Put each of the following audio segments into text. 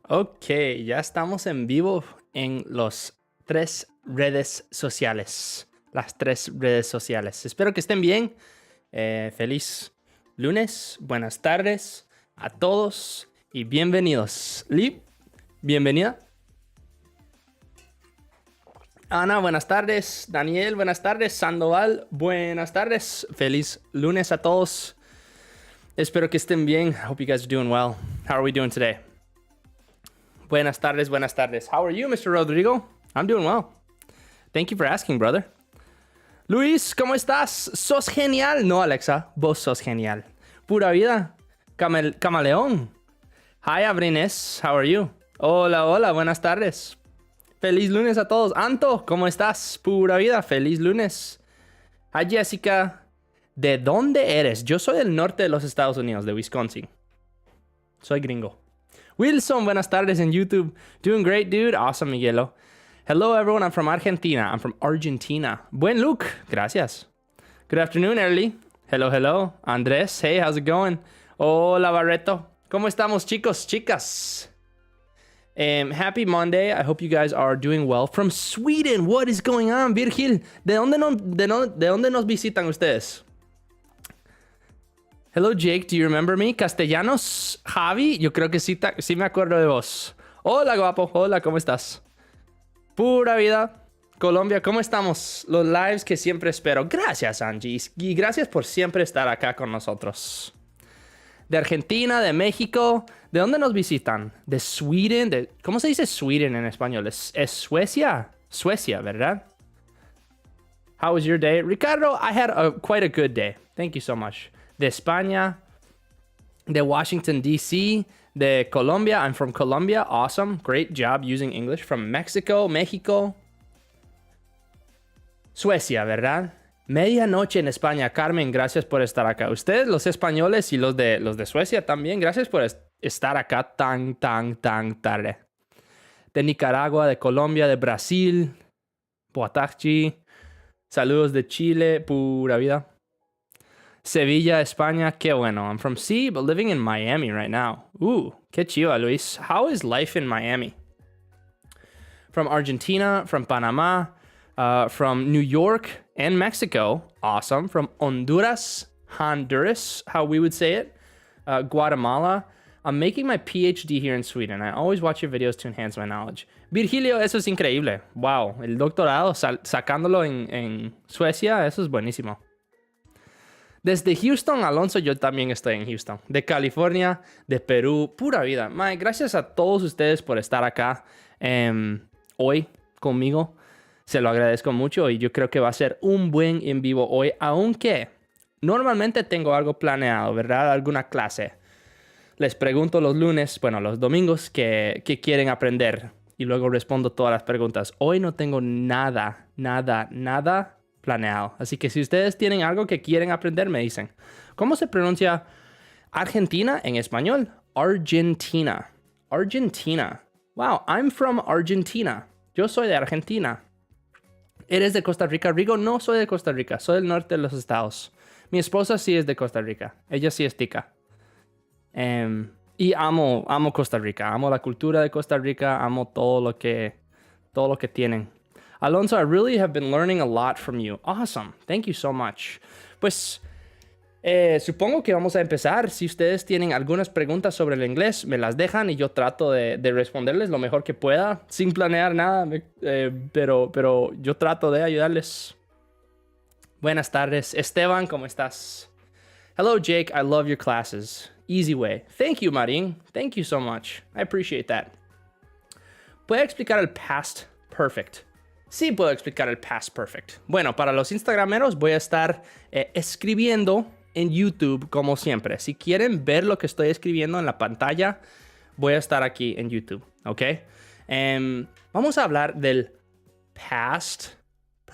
Ok, ya estamos en vivo en las tres redes sociales. Las tres redes sociales. Espero que estén bien. Feliz lunes. Buenas tardes a todos y bienvenidos. Liv, bienvenida. Ana, buenas tardes. Daniel, buenas tardes. Sandoval, buenas tardes. Feliz lunes a todos. Espero que estén bien. I hope you guys are doing well. How are we doing today? Buenas tardes, buenas tardes. How are you, Mr. Rodrigo? I'm doing well. Thank you for asking, brother. Luis, ¿cómo estás? ¿Sos genial? No, Alexa, vos sos genial. Pura vida. Camaleón. Hi, Abrines. How are you? Hola, hola, buenas tardes. Feliz lunes a todos. Anto, ¿cómo estás? Pura vida. Feliz lunes. Hi, Jessica. ¿De dónde eres? Yo soy del norte de los Estados Unidos, de Wisconsin. Soy gringo. Wilson, buenas tardes en YouTube. Doing great, dude. Awesome, Miguelo. Hello, everyone. I'm from Argentina. I'm from Argentina. Buen look. Gracias. Good afternoon, Early. Hello, hello. Andrés, hey, how's it going? Hola, Barreto. ¿Cómo estamos, chicos, chicas? Happy Monday. I hope you guys are doing well. From Sweden, what is going on, Virgil? ¿De dónde nos visitan ustedes? Hello, Jake. Do you remember me? Castellanos, Javi. Yo creo que sí me acuerdo de vos. Hola, guapo. Hola, ¿cómo estás? Pura vida. Colombia, ¿cómo estamos? Los lives que siempre espero. Gracias, Angie. Y gracias por siempre estar acá con nosotros. De Argentina, de México. ¿De dónde nos visitan? De Sweden. ¿Cómo se dice Sweden en español? ¿Es Suecia? Suecia, ¿verdad? How was your day? Ricardo, I had quite a good day. Thank you so much. De España, de Washington, D.C., de Colombia. I'm from Colombia. Awesome. Great job using English. From Mexico, México. Suecia, ¿verdad? Medianoche en España. Carmen, gracias por estar acá. Ustedes, los españoles y los de Suecia también, gracias por estar acá tan tarde. De Nicaragua, de Colombia, de Brasil. Boa tarde. Saludos de Chile. Pura vida. Sevilla, España, qué bueno. I'm from C, but living in Miami right now. Ooh, qué chiva, Luis. How is life in Miami? From Argentina, from Panama, from New York and Mexico. Awesome. From Honduras, how we would say it. Guatemala. I'm making my PhD here in Sweden. I always watch your videos to enhance my knowledge. Virgilio, eso es increíble. Wow, el doctorado sacándolo en Suecia, eso es buenísimo. Desde Houston, Alonso, yo también estoy en Houston. De California, de Perú, pura vida. Mike, gracias a todos ustedes por estar acá hoy conmigo. Se lo agradezco mucho y yo creo que va a ser un buen en vivo hoy, aunque normalmente tengo algo planeado, ¿verdad? Alguna clase. Les pregunto los lunes, bueno, los domingos, qué quieren aprender y luego respondo todas las preguntas. Hoy no tengo nada planeado. Así que si ustedes tienen algo que quieren aprender, me dicen. ¿Cómo se pronuncia Argentina en español? Argentina. Argentina. Wow, I'm from Argentina. Yo soy de Argentina. ¿Eres de Costa Rica, Rigo? No soy de Costa Rica. Soy del norte de los estados. Mi esposa sí es de Costa Rica. Ella sí es tica. Y amo Costa Rica. Amo la cultura de Costa Rica. Amo todo lo que tienen. Alonso, I really have been learning a lot from you. Awesome. Thank you so much. Pues supongo que vamos a empezar. Si ustedes tienen algunas preguntas sobre el inglés, me las dejan y yo trato de responderles lo mejor que pueda, sin planear nada, pero yo trato de ayudarles. Buenas tardes. Esteban, ¿cómo estás? Hello, Jake. I love your classes. Easy way. Thank you, Marin. Thank you so much. I appreciate that. ¿Puede explicar el past perfect? Sí, puedo explicar el past perfect. Bueno, para los instagrameros voy a estar escribiendo en YouTube como siempre. Si quieren ver lo que estoy escribiendo en la pantalla, voy a estar aquí en YouTube, ¿ok? Vamos a hablar del past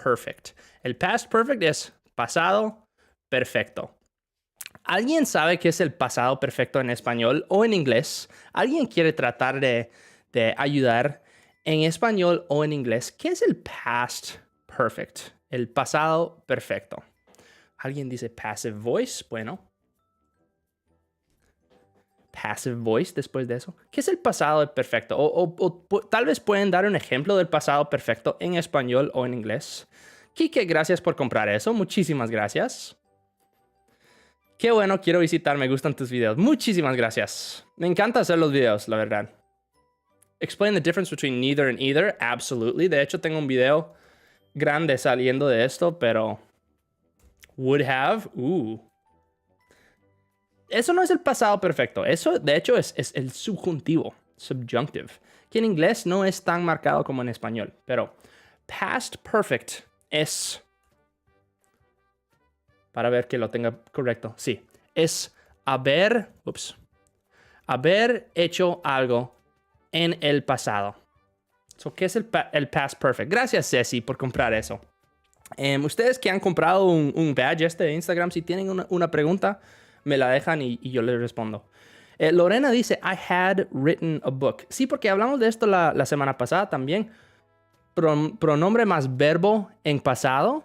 perfect. El past perfect es pasado perfecto. ¿Alguien sabe qué es el pasado perfecto en español o en inglés? ¿Alguien quiere tratar de ayudar en español o en inglés? ¿Qué es el past perfect? El pasado perfecto. ¿Alguien dice passive voice? Bueno. passive voice después de eso. ¿Qué es el pasado perfecto? O tal vez pueden dar un ejemplo del pasado perfecto en español o en inglés. Kike, gracias por comprar eso. Muchísimas gracias. Qué bueno, quiero visitar. Me gustan tus videos. Muchísimas gracias. Me encanta hacer los videos, la verdad. Explain the difference between neither and either. Absolutely. De hecho, tengo un video grande saliendo de esto, pero... Would have. Eso no es el pasado perfecto. Eso, de hecho, es el subjuntivo. Subjunctive. Que en inglés no es tan marcado como en español. Pero past perfect es... Para ver que lo tenga correcto. Sí. Es haber hecho algo en el pasado. So, ¿qué es el past perfect? Gracias, Ceci, por comprar eso. Ustedes que han comprado un badge de Instagram, si tienen una pregunta, me la dejan y yo les respondo. Lorena dice, I had written a book. Sí, porque hablamos de esto la semana pasada también. Pronombre más verbo en pasado.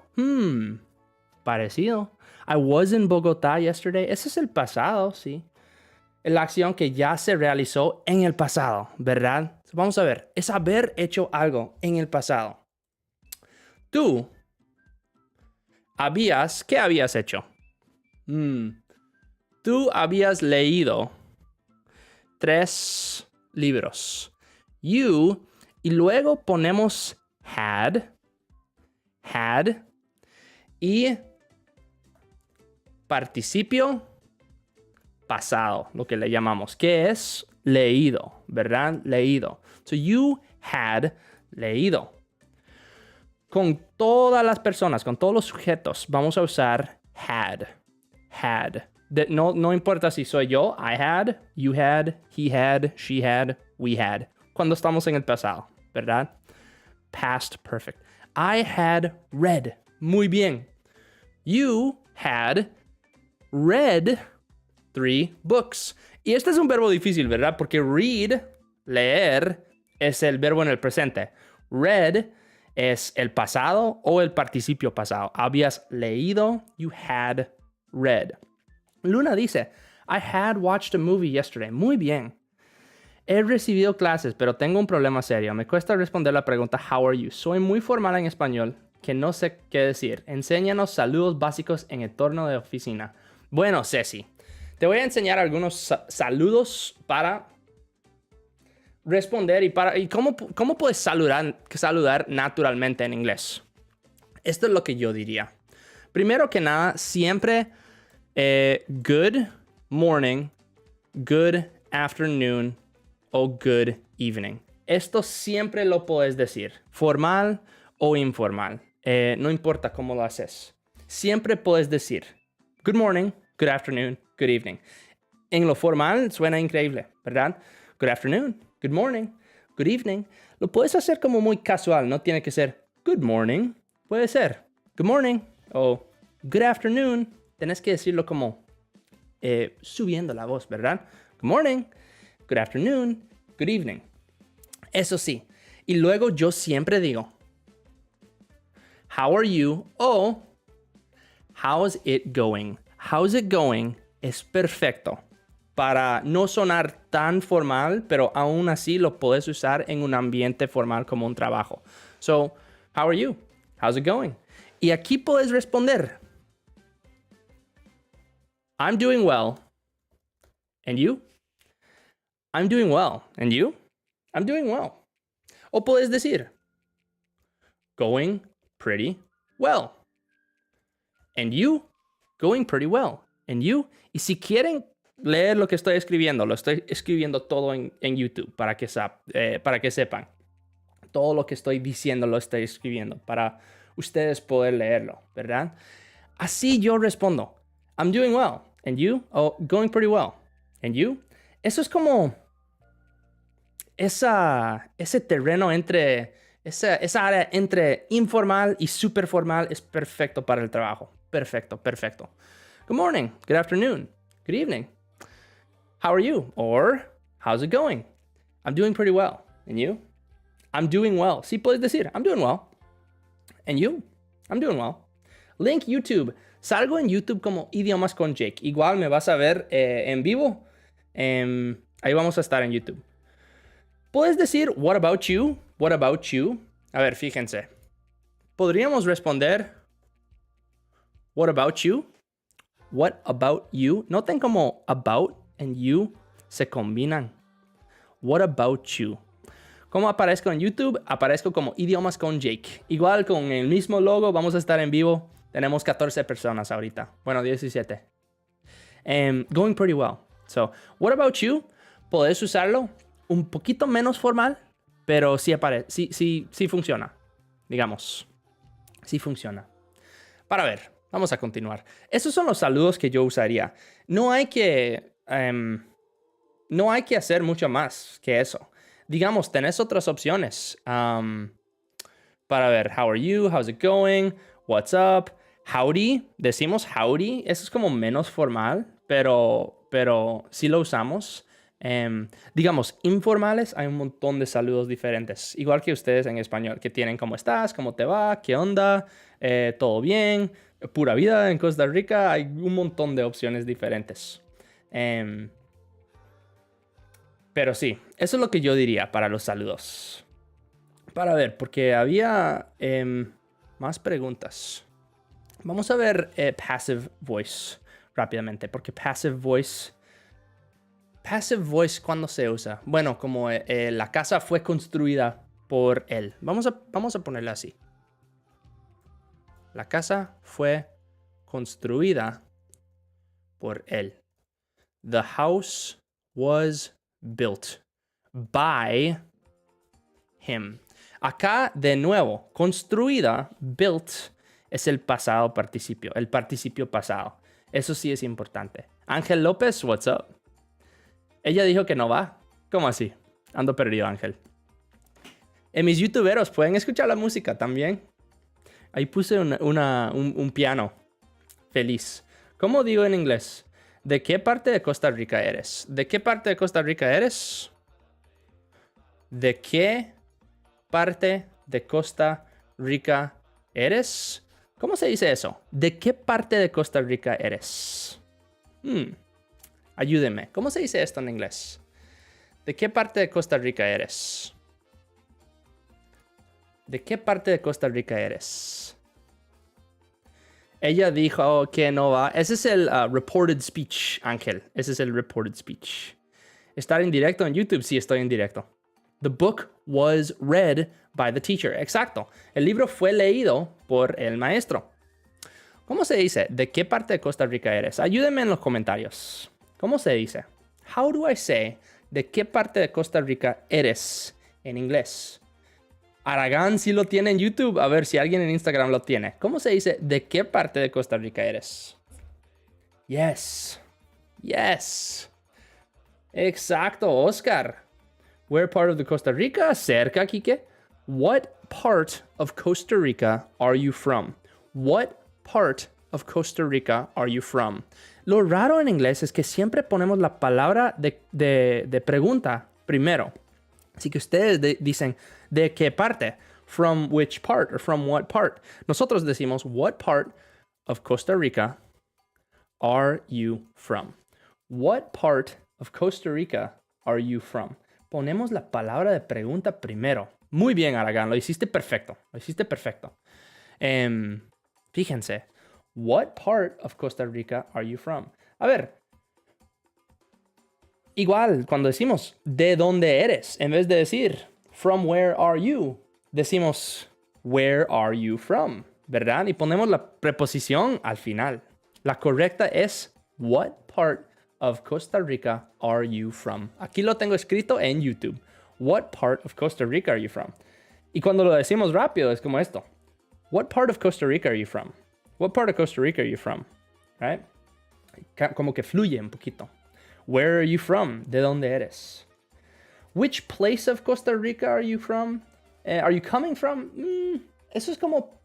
Parecido. I was in Bogotá yesterday. Ese es el pasado, sí. La acción que ya se realizó en el pasado, ¿verdad? Vamos a ver. Es haber hecho algo en el pasado. Tú ¿qué habías hecho? Tú habías leído 3 libros. You, y luego ponemos had, y participio pasado, lo que le llamamos, que es leído, ¿verdad? Leído. So you had leído. Con todas las personas, con todos los sujetos, vamos a usar had. No importa si soy yo, I had, you had, he had, she had, we had. Cuando estamos en el pasado, ¿verdad? Past perfect. I had read. Muy bien. You had read 3 books. Y este es un verbo difícil, ¿verdad? Porque read, leer, es el verbo en el presente. Read es el pasado o el participio pasado. Habías leído, you had read. Luna dice, I had watched a movie yesterday. Muy bien. He recibido clases, pero tengo un problema serio. Me cuesta responder la pregunta, how are you? Soy muy formal en español, que no sé qué decir. Enséñanos saludos básicos en el entorno de oficina. Bueno, Ceci, te voy a enseñar algunos saludos para responder y cómo puedes saludar naturalmente en inglés. Esto es lo que yo diría. Primero que nada, siempre good morning, good afternoon o good evening. Esto siempre lo puedes decir, formal o informal. No importa cómo lo haces. Siempre puedes decir good morning, good afternoon, good evening. En lo formal suena increíble, ¿verdad? Good afternoon, good morning, good evening. Lo puedes hacer como muy casual, no tiene que ser good morning. Puede ser good morning o good afternoon. Tienes que decirlo como subiendo la voz, ¿verdad? Good morning, good afternoon, good evening. Eso sí. Y luego yo siempre digo, how are you? O how's it going? How's it going es perfecto para no sonar tan formal, pero aún así lo puedes usar en un ambiente formal como un trabajo. So, how are you? How's it going? Y aquí puedes responder, I'm doing well. And you? I'm doing well. And you? I'm doing well. O puedes decir, going pretty well. And you? Going pretty well. And you? Y si quieren leer lo que estoy escribiendo, lo estoy escribiendo todo en YouTube para que sepan. Todo lo que estoy diciendo lo estoy escribiendo para ustedes poder leerlo, ¿verdad? Así yo respondo, I'm doing well. And you? Oh, going pretty well. And you? Eso es como ese terreno esa área entre informal y super formal es perfecto para el trabajo. Perfecto. Good morning, good afternoon, good evening. How are you? Or, how's it going? I'm doing pretty well. And you? I'm doing well. Sí, puedes decir, I'm doing well. And you? I'm doing well. Link YouTube. Salgo en YouTube como Idiomas con Jake. Igual me vas a ver en vivo Ahí vamos a estar en YouTube. Puedes decir, what about you? What about you? A ver, fíjense. Podríamos responder, what about you? What about you? Noten como about and you se combinan. What about you? ¿Cómo aparezco en YouTube? Aparezco como Idiomas con Jake. Igual con el mismo logo, vamos a estar en vivo. Tenemos 14 personas ahorita. Bueno, 17. Going pretty well. So, what about you? Podés usarlo un poquito menos formal, pero sí funciona. Digamos, sí funciona. Para ver, vamos a continuar. Esos son los saludos que yo usaría. No hay que hacer mucho más que eso. Digamos, tenés otras opciones. Para ver, how are you? How's it going? What's up? Howdy. Decimos howdy. Eso es como menos formal, pero sí lo usamos. Digamos, informales, hay un montón de saludos diferentes. Igual que ustedes en español, que tienen ¿cómo estás? ¿Cómo te va? ¿Qué onda? ¿Todo bien? Pura vida en Costa Rica. Hay un montón de opciones diferentes. Pero sí, eso es lo que yo diría para los saludos. Para ver, porque había más preguntas. Vamos a ver passive voice rápidamente, porque passive voice, ¿cuándo se usa? Bueno, como la casa fue construida por él. Vamos a ponerla así. La casa fue construida por él. The house was built by him. Acá, de nuevo, construida, built, es el pasado participio, el participio pasado. Eso sí es importante. Ángel López, what's up? Ella dijo que no va. ¿Cómo así? Ando perdido, Ángel. En mis youtuberos pueden escuchar la música también. Ahí puse un piano. Feliz. ¿Cómo digo en inglés? ¿De qué parte de Costa Rica eres? ¿De qué parte de Costa Rica eres? ¿De qué parte de Costa Rica eres? ¿Cómo se dice eso? ¿De qué parte de Costa Rica eres? Ayúdenme. ¿Cómo se dice esto en inglés? ¿De qué parte de Costa Rica eres? ¿De qué parte de Costa Rica eres? Ella dijo que no va. Ese es el reported speech, Ángel. Ese es el reported speech. ¿Estar en directo en YouTube? Sí, estoy en directo. The book was read by the teacher. Exacto. El libro fue leído por el maestro. ¿Cómo se dice? ¿De qué parte de Costa Rica eres? Ayúdenme en los comentarios. ¿Cómo se dice? How do I say ¿de qué parte de Costa Rica eres en inglés? Aragán sí lo tiene en YouTube. A ver si alguien en Instagram lo tiene. ¿Cómo se dice ¿de qué parte de Costa Rica eres? Yes. Yes. Exacto, Oscar. Where part of the Costa Rica? Cerca, Quique. What part of Costa Rica are you from? What part of Costa Rica are you from? Lo raro en inglés es que siempre ponemos la palabra de pregunta primero. Así que ustedes dicen, ¿de qué parte? From which part or from what part? Nosotros decimos, what part of Costa Rica are you from? What part of Costa Rica are you from? Ponemos la palabra de pregunta primero. Muy bien, Aragán, lo hiciste perfecto. Lo hiciste perfecto. Fíjense, what part of Costa Rica are you from? A ver, igual cuando decimos ¿de dónde eres? En vez de decir from where are you, decimos where are you from, ¿verdad? Y ponemos la preposición al final. La correcta es what part of Costa Rica are you from? Aquí lo tengo escrito en YouTube. What part of Costa Rica are you from? Y cuando lo decimos rápido es como esto. What part of Costa Rica are you from? What part of Costa Rica are you from? Right? Como que fluye un poquito. Where are you from? ¿De dónde eres? Which place of Costa Rica are you from? Are you coming from? Eso es como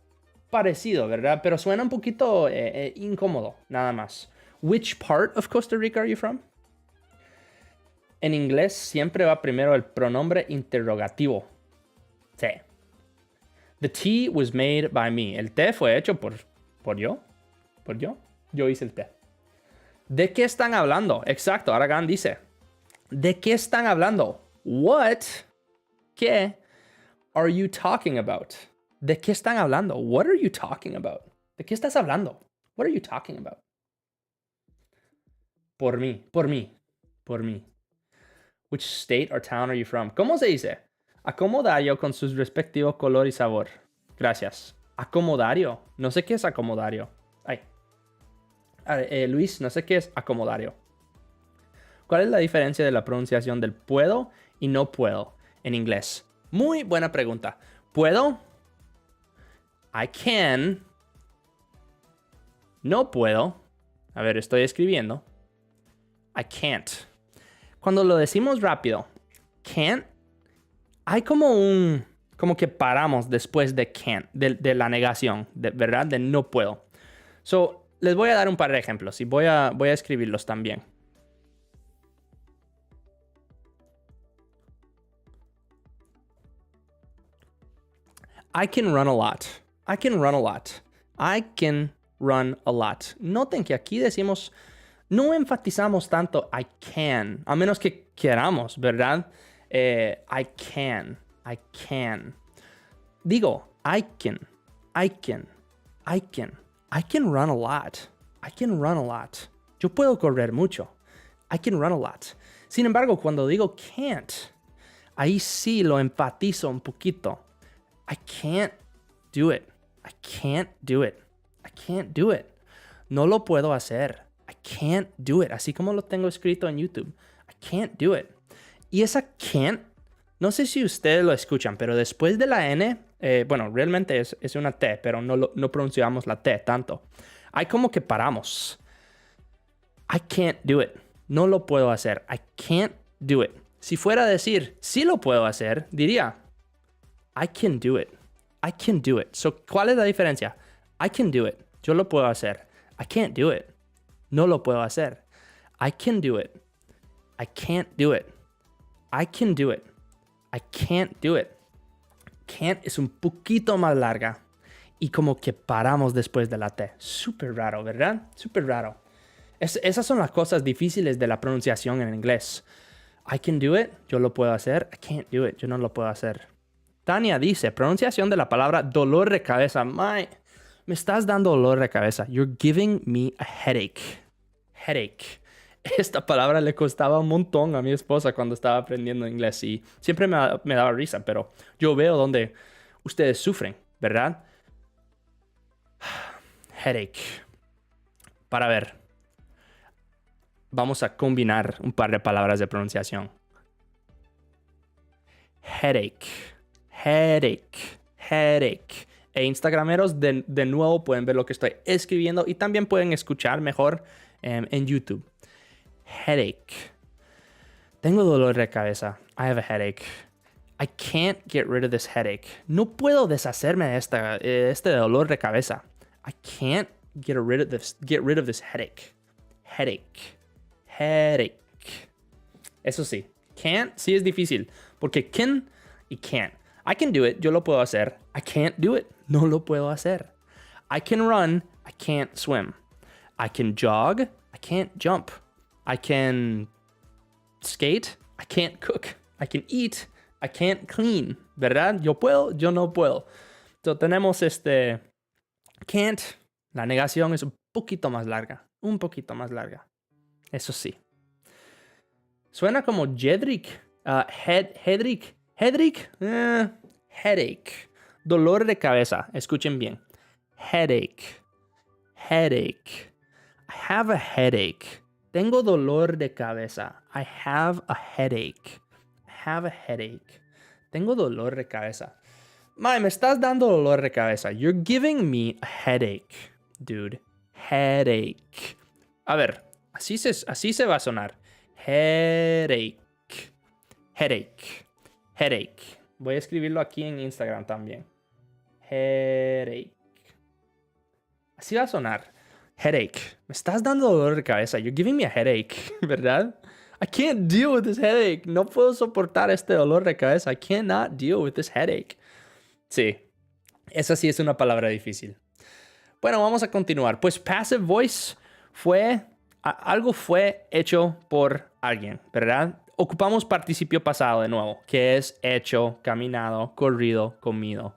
parecido, ¿verdad? Pero suena un poquito incómodo, nada más. Which part of Costa Rica are you from? En inglés siempre va primero el pronombre interrogativo. Sí. The tea was made by me. El té fue hecho por yo. ¿Por yo? Yo hice el té. ¿De qué están hablando? Exacto, Aragán dice. ¿De qué están hablando? What? ¿Qué are you talking about? ¿De qué están hablando? What are you talking about? ¿De qué estás hablando? What are you talking about? Por mí, por mí, por mí. Which state or town are you from? ¿Cómo se dice? Acomodario con sus respectivos color y sabor. Gracias. Acomodario. No sé qué es acomodario. Ay. Luis, no sé qué es acomodario. ¿Cuál es la diferencia de la pronunciación del puedo y no puedo en inglés? Muy buena pregunta. Puedo. I can. No puedo. A ver, estoy escribiendo. I can't. Cuando lo decimos rápido, can't, hay como que paramos después de can't, de la negación, ¿verdad? De no puedo. So, les voy a dar un par de ejemplos y voy a escribirlos también. I can run a lot. I can run a lot. I can run a lot. Noten que aquí decimos, no enfatizamos tanto I can, a menos que queramos, ¿verdad? I can. Digo, I can run a lot. I can run a lot. Yo puedo correr mucho. I can run a lot. Sin embargo, cuando digo can't, ahí sí lo enfatizo un poquito. I can't do it. I can't do it. I can't do it. No lo puedo hacer. I can't do it. Así como lo tengo escrito en YouTube. I can't do it. Y esa can't, no sé si ustedes lo escuchan, pero después de la N, bueno, realmente es una T, pero no pronunciamos la T tanto. Hay como que paramos. I can't do it. No lo puedo hacer. I can't do it. Si fuera a decir, sí lo puedo hacer, diría, I can do it. I can do it. So, ¿cuál es la diferencia? I can do it. Yo lo puedo hacer. I can't do it. No lo puedo hacer. I can do it. I can't do it. I can do it. I can't do it. Can't es un poquito más larga y como que paramos después de la T. Súper raro, ¿verdad? Súper raro. Esas son las cosas difíciles de la pronunciación en inglés. I can do it. Yo lo puedo hacer. I can't do it. Yo no lo puedo hacer. Tania dice, pronunciación de la palabra dolor de cabeza. Me estás dando dolor de cabeza. You're giving me a headache. Headache. Esta palabra le costaba un montón a mi esposa cuando estaba aprendiendo inglés y siempre me daba risa, pero yo veo donde ustedes sufren, ¿verdad? Headache. Para ver, vamos a combinar un par de palabras de pronunciación. Headache. Headache. Headache. E instagrameros de nuevo pueden ver lo que estoy escribiendo y también pueden escuchar mejor en YouTube. Headache. Tengo dolor de cabeza. I have a headache. I can't get rid of this headache. No puedo deshacerme de este dolor de cabeza. I can't get rid of this headache. Headache. Headache. Eso sí, can't sí es difícil porque can y can't. I can do it. Yo lo puedo hacer. I can't do it. No lo puedo hacer. I can run. I can't swim. I can jog. I can't jump. I can skate. I can't cook. I can eat. I can't clean. ¿Verdad? Yo puedo, yo no puedo. Entonces tenemos can't. La negación es un poquito más larga. Un poquito más larga. Eso sí. Suena como Jedrick. Hedrick. Hedrick. Headache. Dolor de cabeza. Escuchen bien. Headache. Headache. I have a headache. Tengo dolor de cabeza. I have a headache. I have a headache. Tengo dolor de cabeza. Me estás dando dolor de cabeza. You're giving me a headache, dude. Headache. A ver, así se va a sonar. Headache. Headache. Headache. Voy a escribirlo aquí en Instagram también. Headache. Así va a sonar. Headache. Me estás dando dolor de cabeza. You're giving me a headache, ¿verdad? I can't deal with this headache. No puedo soportar este dolor de cabeza. I cannot deal with this headache. Sí, esa sí es una palabra difícil. Bueno, vamos a continuar. Pues passive voice algo fue hecho por alguien, ¿verdad? ocupamos participio pasado de nuevo, que es hecho, caminado, corrido, comido.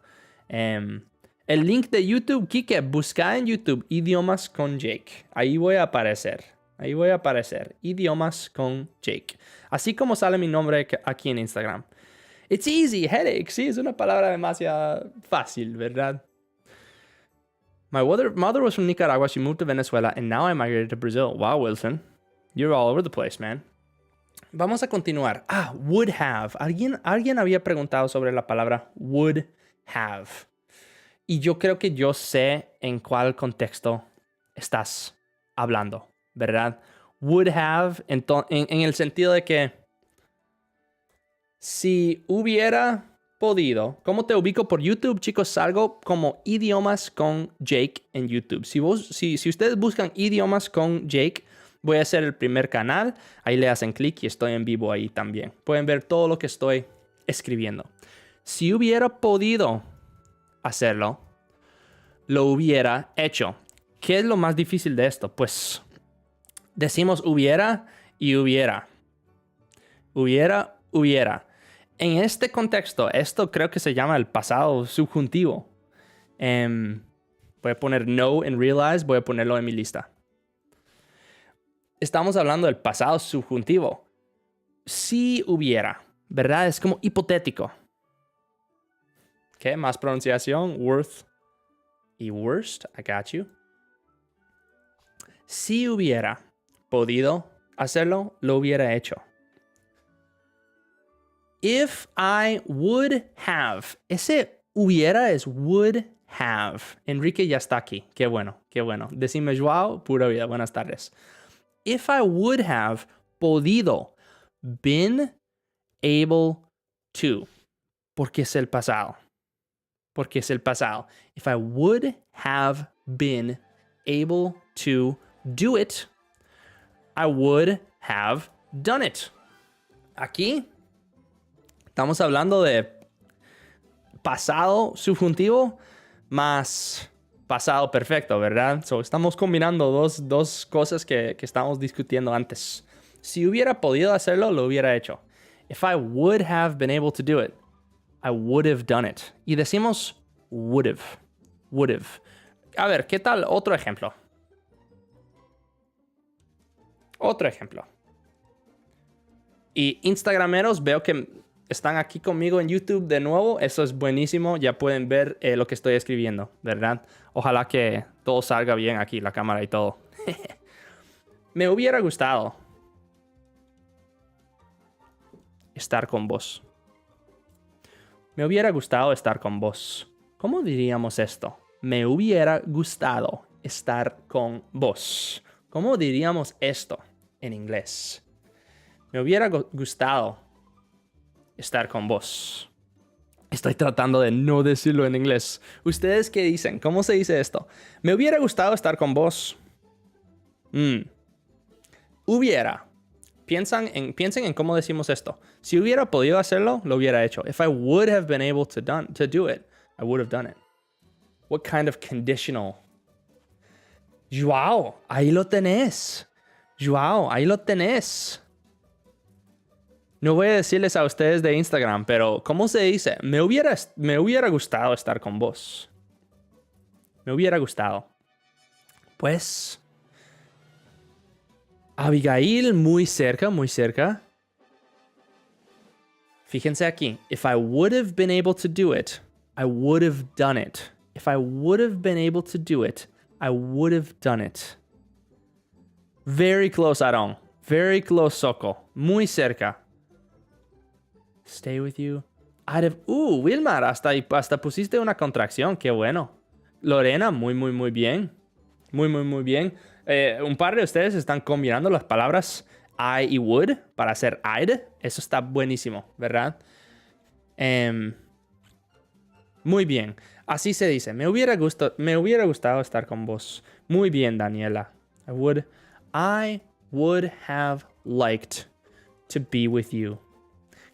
El link de YouTube, Kike, busca en YouTube idiomas con Jake. Ahí voy a aparecer. Idiomas con Jake. Así como sale mi nombre aquí en Instagram. It's easy, headache. Sí, es una palabra demasiado fácil, ¿verdad? My mother was from Nicaragua. She moved to Venezuela and now I migrated to Brazil. Wow, Wilson. You're all over the place, man. Vamos a continuar. Would have. Alguien había preguntado sobre la palabra would have. Y yo creo que yo sé en cuál contexto estás hablando, ¿verdad? Would have en el sentido de que si hubiera podido. ¿Cómo te ubico por YouTube, chicos? Salgo como idiomas con Jake en YouTube. Si ustedes buscan idiomas con Jake, voy a hacer el primer canal. Ahí le hacen clic y estoy en vivo ahí también. Pueden ver todo lo que estoy escribiendo. Si hubiera podido hacerlo, lo hubiera hecho. ¿Qué es lo más difícil de esto? Pues decimos hubiera y hubiera. Hubiera. En este contexto, esto creo que se llama el pasado subjuntivo. Voy a poner no en realize, voy a ponerlo en mi lista. Estamos hablando del pasado subjuntivo. Si hubiera, ¿verdad? Es como hipotético. ¿Qué? Más pronunciación. Worth y worst. I got you. Si hubiera podido hacerlo, lo hubiera hecho. If I would have. Ese hubiera es would have. Enrique ya está aquí. Qué bueno, qué bueno. Decime Joao, pura vida. Buenas tardes. If I would have podido, been able to. Porque es el pasado. If I would have been able to do it, I would have done it. Aquí estamos hablando de pasado subjuntivo más pasado perfecto, ¿verdad? Estamos combinando dos cosas que estamos discutiendo antes. Si hubiera podido hacerlo, lo hubiera hecho. If I would have been able to do it, I would have done it. Y decimos would have. A ver, ¿qué tal otro ejemplo? Y Instagrameros, veo que están aquí conmigo en YouTube de nuevo. Eso es buenísimo. Ya pueden ver lo que estoy escribiendo, ¿verdad? Ojalá que todo salga bien aquí, la cámara y todo. Me hubiera gustado estar con vos. ¿Cómo diríamos esto? Me hubiera gustado estar con vos. ¿Cómo diríamos esto en inglés? Me hubiera gustado estar con vos. Estoy tratando de no decirlo en inglés. ¿Ustedes qué dicen? ¿Cómo se dice esto? Me hubiera gustado estar con vos. Hubiera. Piensen en cómo decimos esto. Si hubiera podido hacerlo, lo hubiera hecho. If I would have been able to do it, I would have done it. What kind of conditional? Joao, ahí lo tenés. No voy a decirles a ustedes de Instagram, pero ¿cómo se dice? Me hubiera gustado estar con vos. Me hubiera gustado. Pues Abigail, muy cerca. Fíjense aquí. If I would have been able to do it, I would have done it. If I would have been able to do it, I would have done it. Very close, Aaron. Very close, Soko. Muy cerca. Stay with you. I'd have... Wilmar, hasta pusiste una contracción. Qué bueno. Lorena, muy bien. Muy bien. Un par de ustedes están combinando las palabras I y would para hacer I'd. Eso está buenísimo, ¿verdad? Muy bien. Así se dice. Me hubiera gustado estar con vos. Muy bien, Daniela. I would have liked to be with you.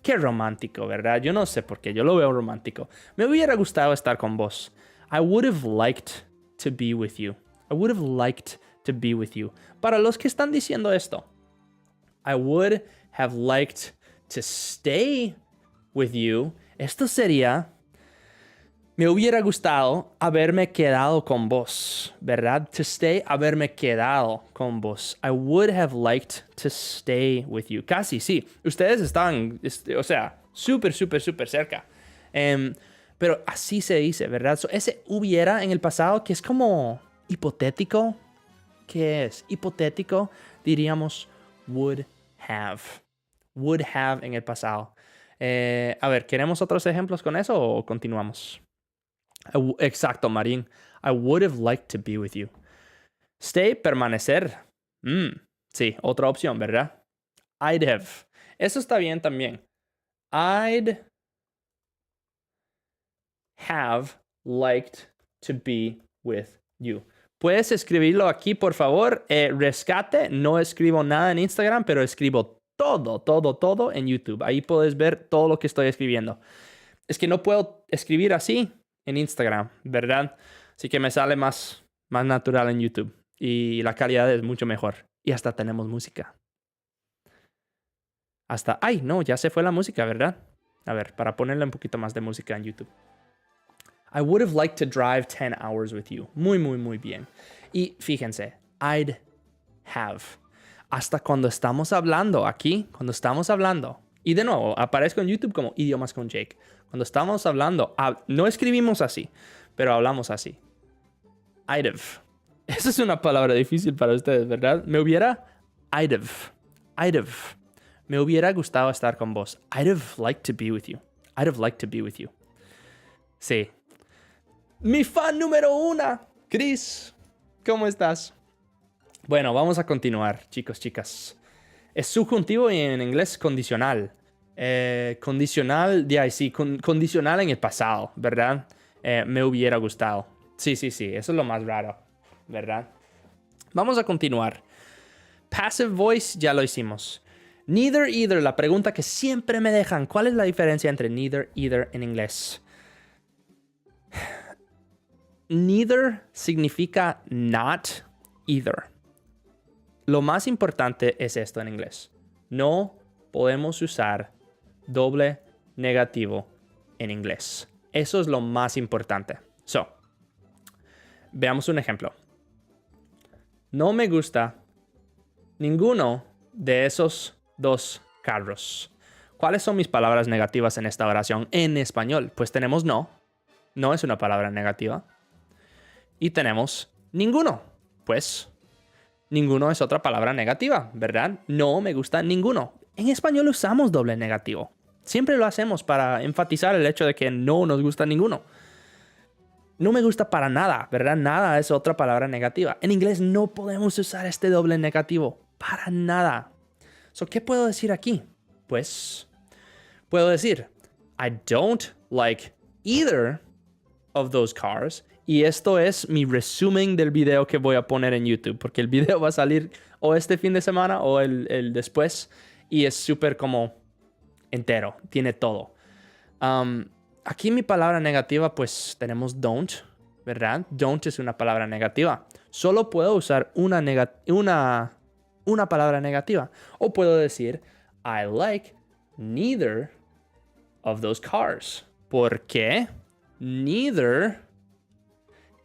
Qué romántico, ¿verdad? Yo no sé por qué. Yo lo veo romántico. Me hubiera gustado estar con vos. I would have liked to be with you. I would have liked to be with you. Para los que están diciendo esto, I would have liked to stay with you. Esto sería, me hubiera gustado haberme quedado con vos, ¿verdad? To stay, haberme quedado con vos. I would have liked to stay with you. Casi, sí. Ustedes estaban, o sea, súper cerca. Pero así se dice, ¿verdad? So, ese hubiera en el pasado, que es como hipotético. ¿Qué es? Hipotético, diríamos would have. Would have en el pasado. A ver, ¿queremos otros ejemplos con eso o continuamos? Exacto, Marín. I would have liked to be with you. Stay, permanecer. Sí, otra opción, ¿verdad? I'd have. Eso está bien también. I'd have liked to be with you. Puedes escribirlo aquí, por favor. Rescate. No escribo nada en Instagram, pero escribo todo en YouTube. Ahí puedes ver todo lo que estoy escribiendo. Es que no puedo escribir así en Instagram, ¿verdad? Así que me sale más natural en YouTube. Y la calidad es mucho mejor. Y hasta tenemos música. ¡Ay, no! Ya se fue la música, ¿verdad? A ver, para ponerle un poquito más de música en YouTube. I would have liked to drive 10 hours with you. Muy bien. Y fíjense, I'd have. Hasta cuando estamos hablando aquí, y de nuevo, aparezco en YouTube como Idiomas con Jake. Cuando estamos hablando, no escribimos así, pero hablamos así. I'd have. Esa es una palabra difícil para ustedes, ¿verdad? I'd have. Me hubiera gustado estar con vos. I'd have liked to be with you. Sí. Mi fan número 1, Chris. ¿Cómo estás? Bueno, vamos a continuar, chicos, chicas. Es subjuntivo y en inglés condicional. Condicional, condicional en el pasado, ¿verdad? Me hubiera gustado. Sí, eso es lo más raro, ¿verdad? Vamos a continuar. Passive voice, ya lo hicimos. Neither, either, la pregunta que siempre me dejan. ¿Cuál es la diferencia entre neither, either en inglés? Neither significa not either. Lo más importante es esto en inglés. No podemos usar doble negativo en inglés. Eso es lo más importante. So, veamos un ejemplo. No me gusta ninguno de esos dos carros. ¿Cuáles son mis palabras negativas en esta oración en español? Pues tenemos no. No es una palabra negativa. Y tenemos ninguno. Pues ninguno es otra palabra negativa, ¿verdad? No me gusta ninguno. En español usamos doble negativo. Siempre lo hacemos para enfatizar el hecho de que no nos gusta ninguno. No me gusta para nada, ¿verdad? Nada es otra palabra negativa. En inglés no podemos usar este doble negativo. Para nada. So, ¿qué puedo decir aquí? Pues puedo decir, I don't like either of those cars. Y esto es mi resumen del video que voy a poner en YouTube, porque el video va a salir o este fin de semana o el después, y es súper como entero, tiene todo. Aquí mi palabra negativa, pues tenemos don't, ¿verdad? Don't es una palabra negativa. Solo puedo usar una palabra negativa. O puedo decir, I like neither of those cars. ¿Por qué? Neither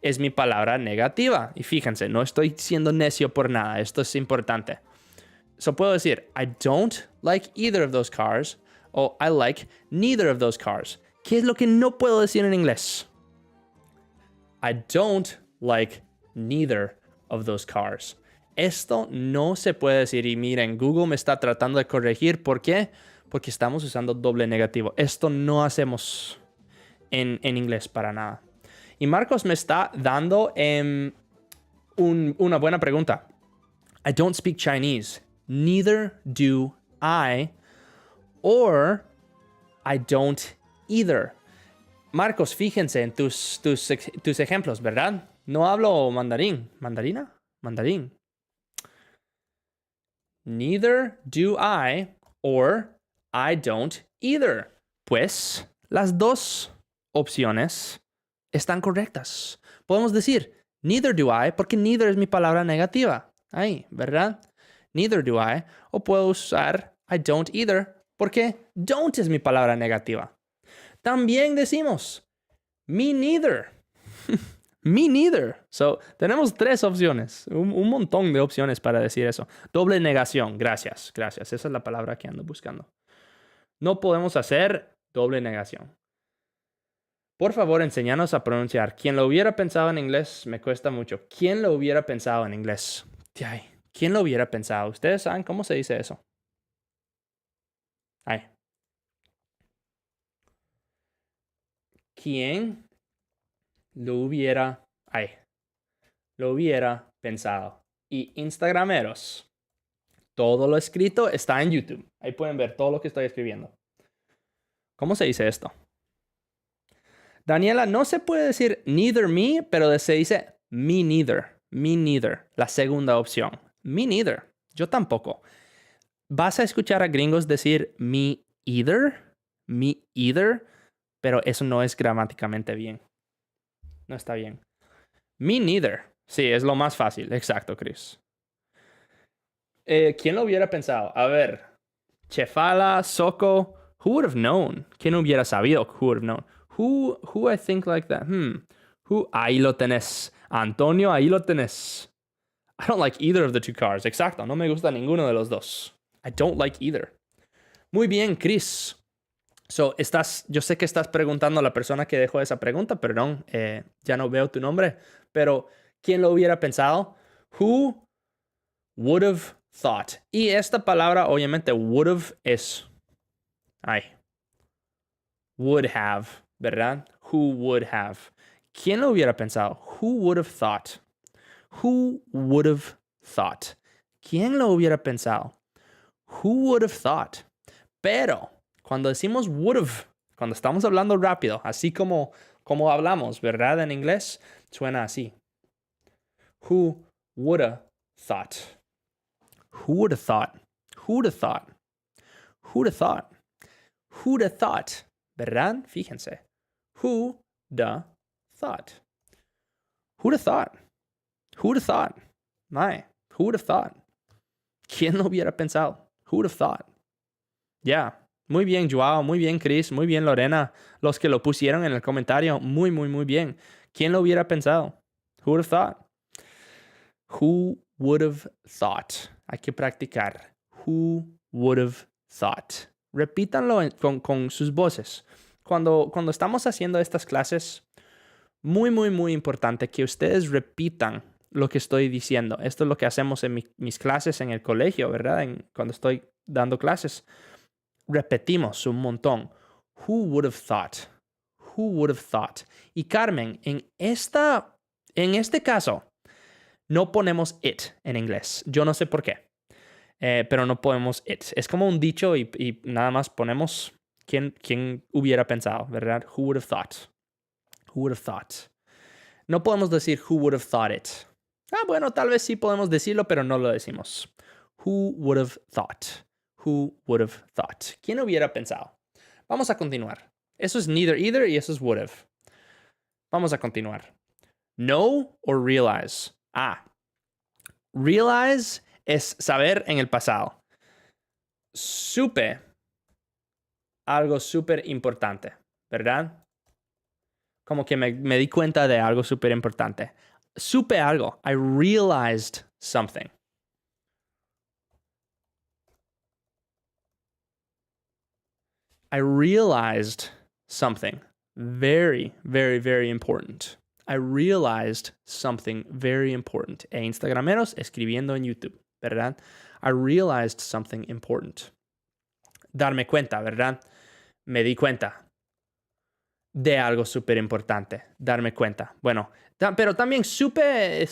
es mi palabra negativa. Y fíjense, no estoy siendo necio por nada. Esto es importante. So puedo decir, I don't like either of those cars. O I like neither of those cars. ¿Qué es lo que no puedo decir en inglés? I don't like neither of those cars. Esto no se puede decir. Y miren, Google me está tratando de corregir. ¿Por qué? Porque estamos usando doble negativo. Esto no hacemos en inglés para nada. Y Marcos me está dando una buena pregunta. I don't speak Chinese. Neither do I. Or I don't either. Marcos, fíjense en tus ejemplos, ¿verdad? No hablo mandarín. ¿Mandarina? Mandarín. Neither do I. Or I don't either. Pues las dos opciones están correctas. Podemos decir, neither do I, porque neither es mi palabra negativa. Ahí, ¿verdad? Neither do I. O puedo usar I don't either. Porque don't es mi palabra negativa. También decimos me neither. Me neither. So, tenemos 3 opciones. Un montón de opciones para decir eso. Doble negación. Gracias. Gracias. Esa es la palabra que ando buscando. No podemos hacer doble negación. Por favor, enséñanos a pronunciar. Quien lo hubiera pensado en inglés, me cuesta mucho. ¿Quién lo hubiera pensado en inglés? Ay, ¿quién lo hubiera pensado? ¿Ustedes saben cómo se dice eso? Ay. ¿Quién lo hubiera pensado? Y Instagrameros, todo lo escrito está en YouTube. Ahí pueden ver todo lo que estoy escribiendo. ¿Cómo se dice esto? Daniela, no se puede decir neither me, pero se dice me neither. Me neither. La segunda opción. Me neither. Yo tampoco. Vas a escuchar a gringos decir me either. Me either. Pero eso no es gramáticamente bien. No está bien. Me neither. Sí, es lo más fácil. Exacto, Chris. ¿Quién lo hubiera pensado? A ver. Chefala, Soko. Who would have known? ¿Quién hubiera sabido? Who would have known? Who I think like that? Who? Ahí lo tenés. Antonio, ahí lo tenés. I don't like either of the 2 cars. Exacto. No me gusta ninguno de los dos. I don't like either. Muy bien, Chris. So, yo sé que estás preguntando a la persona que dejó esa pregunta, perdón, ya no veo tu nombre, pero ¿quién lo hubiera pensado? Who would have thought? Y esta palabra, obviamente, would have es, would have, ¿verdad? Who would have? ¿Quién lo hubiera pensado? Who would have thought? Who would have thought? ¿Quién lo hubiera pensado? Who would have thought? Pero cuando decimos would have, cuando estamos hablando rápido, así como hablamos, ¿verdad? En inglés, suena así. Who would have thought? Who would have thought? Who would have thought? Who would have thought? Who would have thought? ¿Verdad? Fíjense. Who the thought? Who would have thought? Who would have thought? Who would have thought? ¿Quién lo hubiera pensado? Who would have thought? Yeah. Muy bien, Joao. Muy bien, Chris. Muy bien, Lorena. Los que lo pusieron en el comentario. Muy, muy, muy bien. ¿Quién lo hubiera pensado? Who would have thought? Who would have thought? Hay que practicar. Who would have thought? Repítanlo con sus voces. Cuando estamos haciendo estas clases, muy, muy, muy importante que ustedes repitan lo que estoy diciendo. Esto es lo que hacemos en mis clases en el colegio, ¿verdad? Cuando estoy dando clases. Repetimos un montón. Who would have thought? Who would have thought? Y Carmen, en este caso, no ponemos it en inglés. Yo no sé por qué, pero no ponemos it. Es como un dicho y nada más ponemos quién hubiera pensado, ¿verdad? Who would have thought? Who would have thought? No podemos decir who would have thought it. Bueno, tal vez sí podemos decirlo, pero no lo decimos. Who would have thought? Who would have thought? ¿Quién hubiera pensado? Vamos a continuar. Eso es neither, either y eso es would have. Vamos a continuar. Know or realize. Realize es saber en el pasado. Supe algo súper importante, ¿verdad? Como que me di cuenta de algo súper importante. Supe algo. I realized something. I realized something very, very, very important. I realized something very important. Instagrameros escribiendo en YouTube, ¿verdad? I realized something important. Darme cuenta, ¿verdad? Me di cuenta de algo súper importante. Darme cuenta. Bueno, pero también supe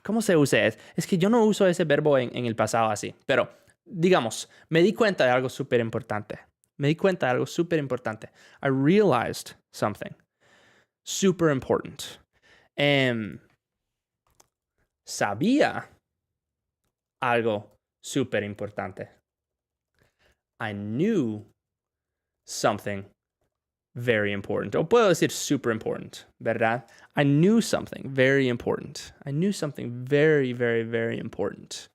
¿cómo se usa? Es que yo no uso ese verbo en el pasado así. Pero, digamos, me di cuenta de algo súper importante. Me di cuenta de algo súper importante. I realized something super important. Sabía algo súper importante. I knew something very important. O puedo decir super important, ¿verdad? I knew something very important. I knew something very, very, very important.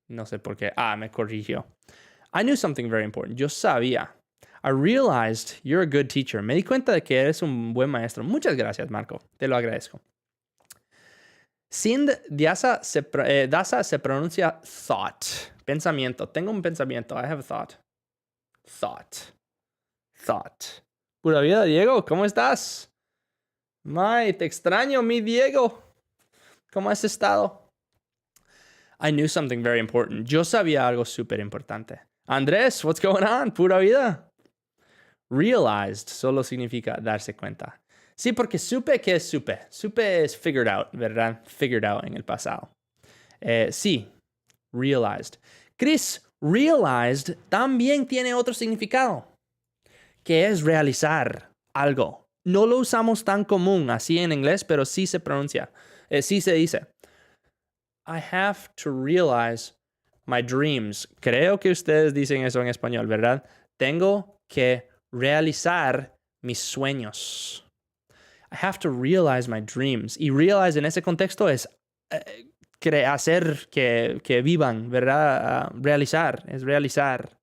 No sé por qué. Ah, me corrigió. I knew something very important. Yo sabía. I realized you're a good teacher. Me di cuenta de que eres un buen maestro. Muchas gracias, Marco. Te lo agradezco. Sin dasa se pronuncia thought. Pensamiento. Tengo un pensamiento. I have a thought. Thought. Thought. Pura vida, Diego. ¿Cómo estás? Te extraño, mi Diego. ¿Cómo has estado? I knew something very important. Yo sabía algo súper importante. Andrés, what's going on? Pura vida. Realized solo significa darse cuenta. Sí, porque supe que es supe. Supe es figured out, ¿verdad? Figured out en el pasado. Sí, realized. Chris, realized también tiene otro significado, que es realizar algo. No lo usamos tan común así en inglés, pero sí se pronuncia. Sí se dice. I have to realize my dreams. Creo que ustedes dicen eso en español, ¿verdad? Tengo que realizar mis sueños. I have to realize my dreams. Y realize en ese contexto es hacer que vivan, ¿verdad? Realizar, es realizar.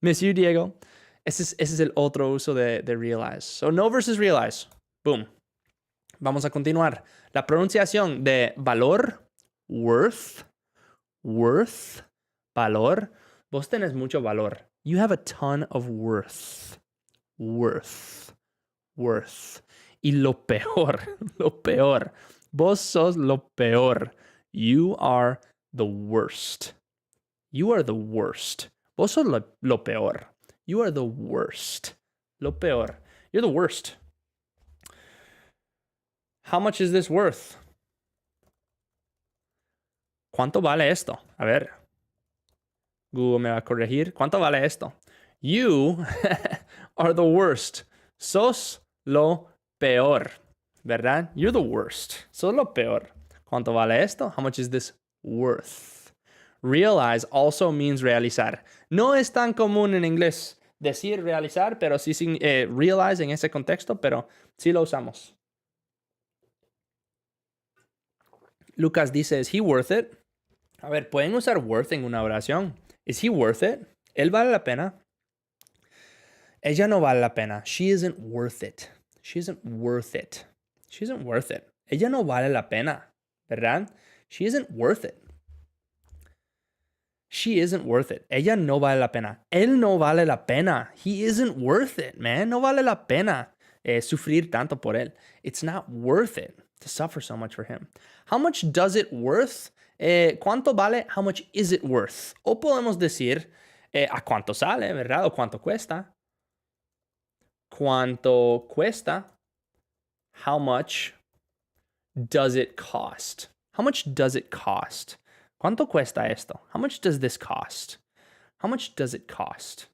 Monsieur Diego, ese es el otro uso de realize. So, know versus realize. Boom. Vamos a continuar. La pronunciación de valor, worth, valor. Vos tenés mucho valor. You have a ton of worth. Worth. Y lo peor. Vos sos lo peor. You are the worst. You are the worst. Vos sos lo peor. You are the worst. Lo peor. You're the worst. How much is this worth? ¿Cuánto vale esto? A ver. Google me va a corregir. ¿Cuánto vale esto? You are the worst. Sos lo peor. ¿Verdad? You're the worst. Sos lo peor. ¿Cuánto vale esto? How much is this worth? Realize also means realizar. No es tan común en inglés decir realizar, pero sí realize en ese contexto, pero sí lo usamos. Lucas dice, ¿is he worth it? A ver, ¿pueden usar worth en una oración? ¿Is he worth it? ¿Él vale la pena? Ella no vale la pena. She isn't worth it. She isn't worth it. She isn't worth it. Ella no vale la pena, ¿verdad? She isn't worth it. She isn't worth it. Ella no vale la pena. Él no vale la pena. He isn't worth it, man. No vale la pena sufrir tanto por él. It's not worth it to suffer so much for him. How much does it worth? ¿Cuánto vale? How much is it worth? O podemos decir a cuánto sale, ¿verdad? O cuánto cuesta. ¿Cuánto cuesta? How much does it cost? How much does it cost? ¿Cuánto cuesta esto? How much does this cost? How much does it cost?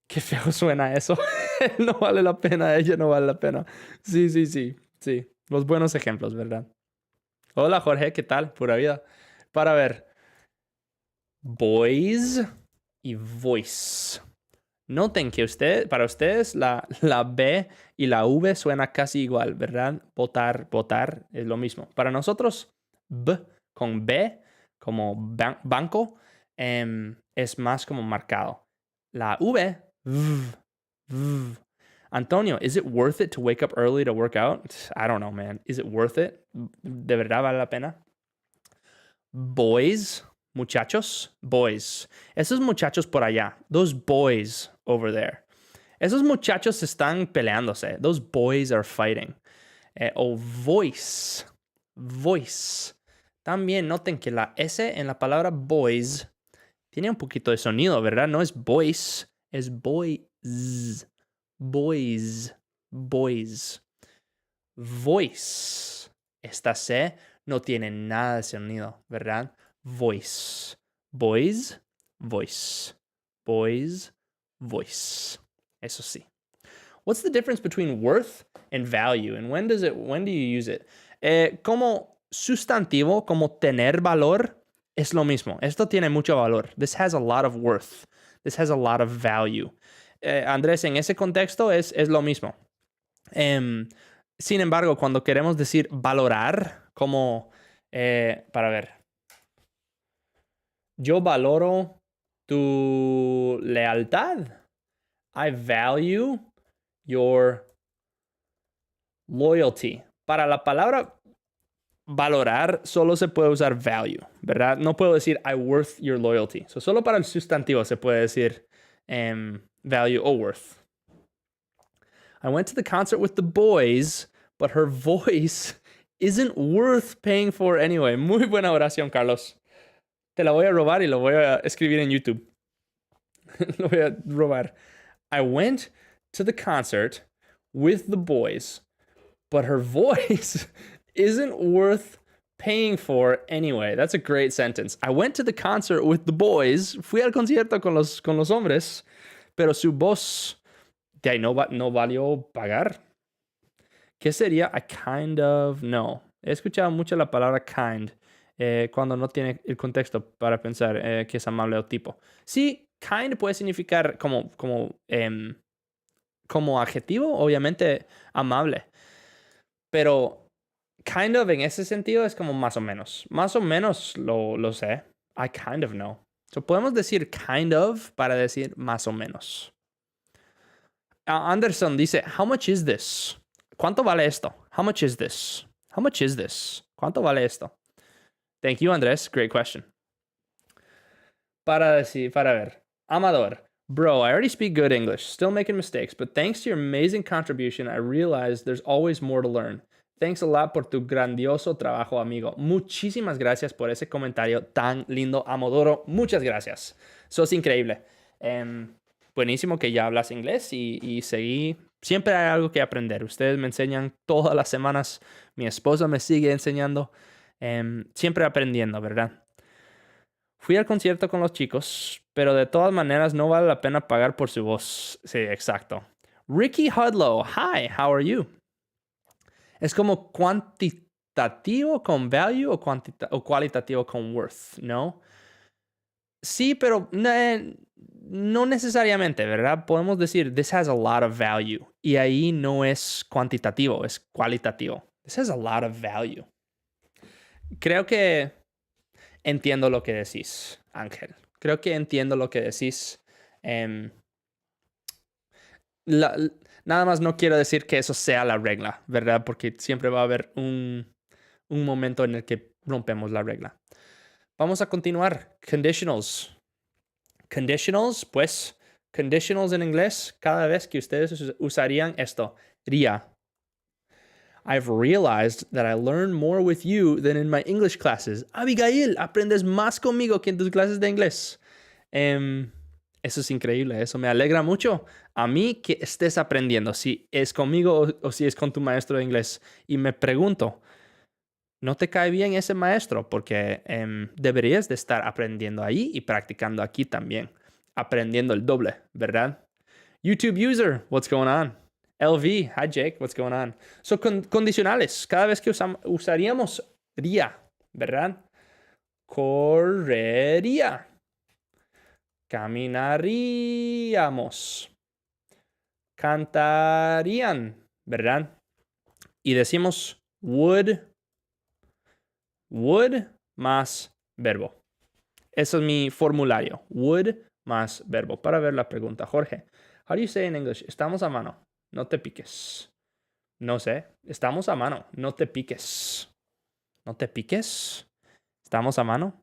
Qué feo suena eso. No vale la pena, ella no vale la pena. Sí. Los buenos ejemplos, ¿verdad? Hola, Jorge, ¿qué tal? Pura vida. Para ver. Boys y voice. Noten que para ustedes la B y la V suena casi igual, ¿verdad? Votar es lo mismo. Para nosotros, B con B, como banco, es más como marcado. La V, v. Antonio, is it worth it to wake up early to work out? I don't know, man. Is it worth it? ¿De verdad vale la pena? Boys, muchachos, boys. Esos muchachos por allá. Those boys over there. Esos muchachos están peleándose. Those boys are fighting. O voice. También noten que la S en la palabra boys tiene un poquito de sonido, ¿verdad? No es voice, es boys. Voice. Esta C no tiene nada de sonido, ¿verdad? Voice. Boys, voice. Eso sí. What's the difference between worth and value? And when do you use it? Como sustantivo, como tener valor, es lo mismo. Esto tiene mucho valor. This has a lot of worth. This has a lot of value. Andrés, en ese contexto es lo mismo. Sin embargo, cuando queremos decir valorar, como, para ver. Yo valoro tu lealtad. I value your loyalty. Para la palabra valorar solo se puede usar value, ¿verdad? No puedo decir I worth your loyalty. So, solo para el sustantivo se puede decir value o worth. I went to the concert with the boys, but her voice isn't worth paying for anyway. Muy buena oración, Carlos. Te la voy a robar y lo voy a escribir en YouTube. Lo voy a robar. I went to the concert with the boys, but her voice isn't worth paying for anyway. That's a great sentence. I went to the concert with the boys. Fui al concierto con los hombres, pero su voz de ahí no valió pagar. ¿Qué sería a kind of? No. He escuchado mucho la palabra kind cuando no tiene el contexto para pensar que es amable o tipo. Sí, kind puede significar como adjetivo, obviamente amable. Pero kind of en ese sentido es como más o menos. Más o menos lo sé. I kind of know. So podemos decir kind of para decir más o menos. Anderson dice, how much is this? ¿Cuánto vale esto? How much is this? How much is this? ¿Cuánto vale esto? Thank you, Andrés. Great question. Para ver. Amador. Bro, I already speak good English. Still making mistakes, but thanks to your amazing contribution, I realized there's always more to learn. Thanks a lot por tu grandioso trabajo, amigo. Muchísimas gracias por ese comentario tan lindo, Amodoro. Muchas gracias. Sos increíble. Buenísimo que ya hablas inglés y seguí. Siempre hay algo que aprender. Ustedes me enseñan todas las semanas. Mi esposa me sigue enseñando. Siempre aprendiendo, ¿verdad? Fui al concierto con los chicos, pero de todas maneras no vale la pena pagar por su voz. Sí, exacto. Ricky Hudlow, hi, how are you? Es como cuantitativo con value o cualitativo con worth, ¿no? Sí, pero no necesariamente, ¿verdad? Podemos decir, this has a lot of value. Y ahí no es cuantitativo, es cualitativo. This has a lot of value. Creo que entiendo lo que decís, Ángel. Creo que entiendo lo que decís. Nada más no quiero decir que eso sea la regla, ¿verdad? Porque siempre va a haber un momento en el que rompemos la regla. Vamos a continuar. Conditionals. Conditionals, pues, conditionals en inglés, cada vez que ustedes usarían esto. Ría. I've realized that I learn more with you than in my English classes. Abigail, aprendes más conmigo que en tus clases de inglés. Eso es increíble, eso me alegra mucho. A mí que estés aprendiendo, si es conmigo o si es con tu maestro de inglés. Y me pregunto, ¿no te cae bien ese maestro? Porque deberías de estar aprendiendo ahí y practicando aquí también. Aprendiendo el doble, ¿verdad? YouTube user, what's going on? LV, hi Jake, what's going on? So, condicionales, cada vez que usaríamos ría, ¿verdad? Correría. Caminaríamos. Cantarían, ¿verdad? Y decimos would más verbo. Eso es mi formulario. Would más verbo. Para ver la pregunta. Jorge, how do you say in English? Estamos a mano. No te piques. No sé. Estamos a mano. No te piques. No te piques. Estamos a mano.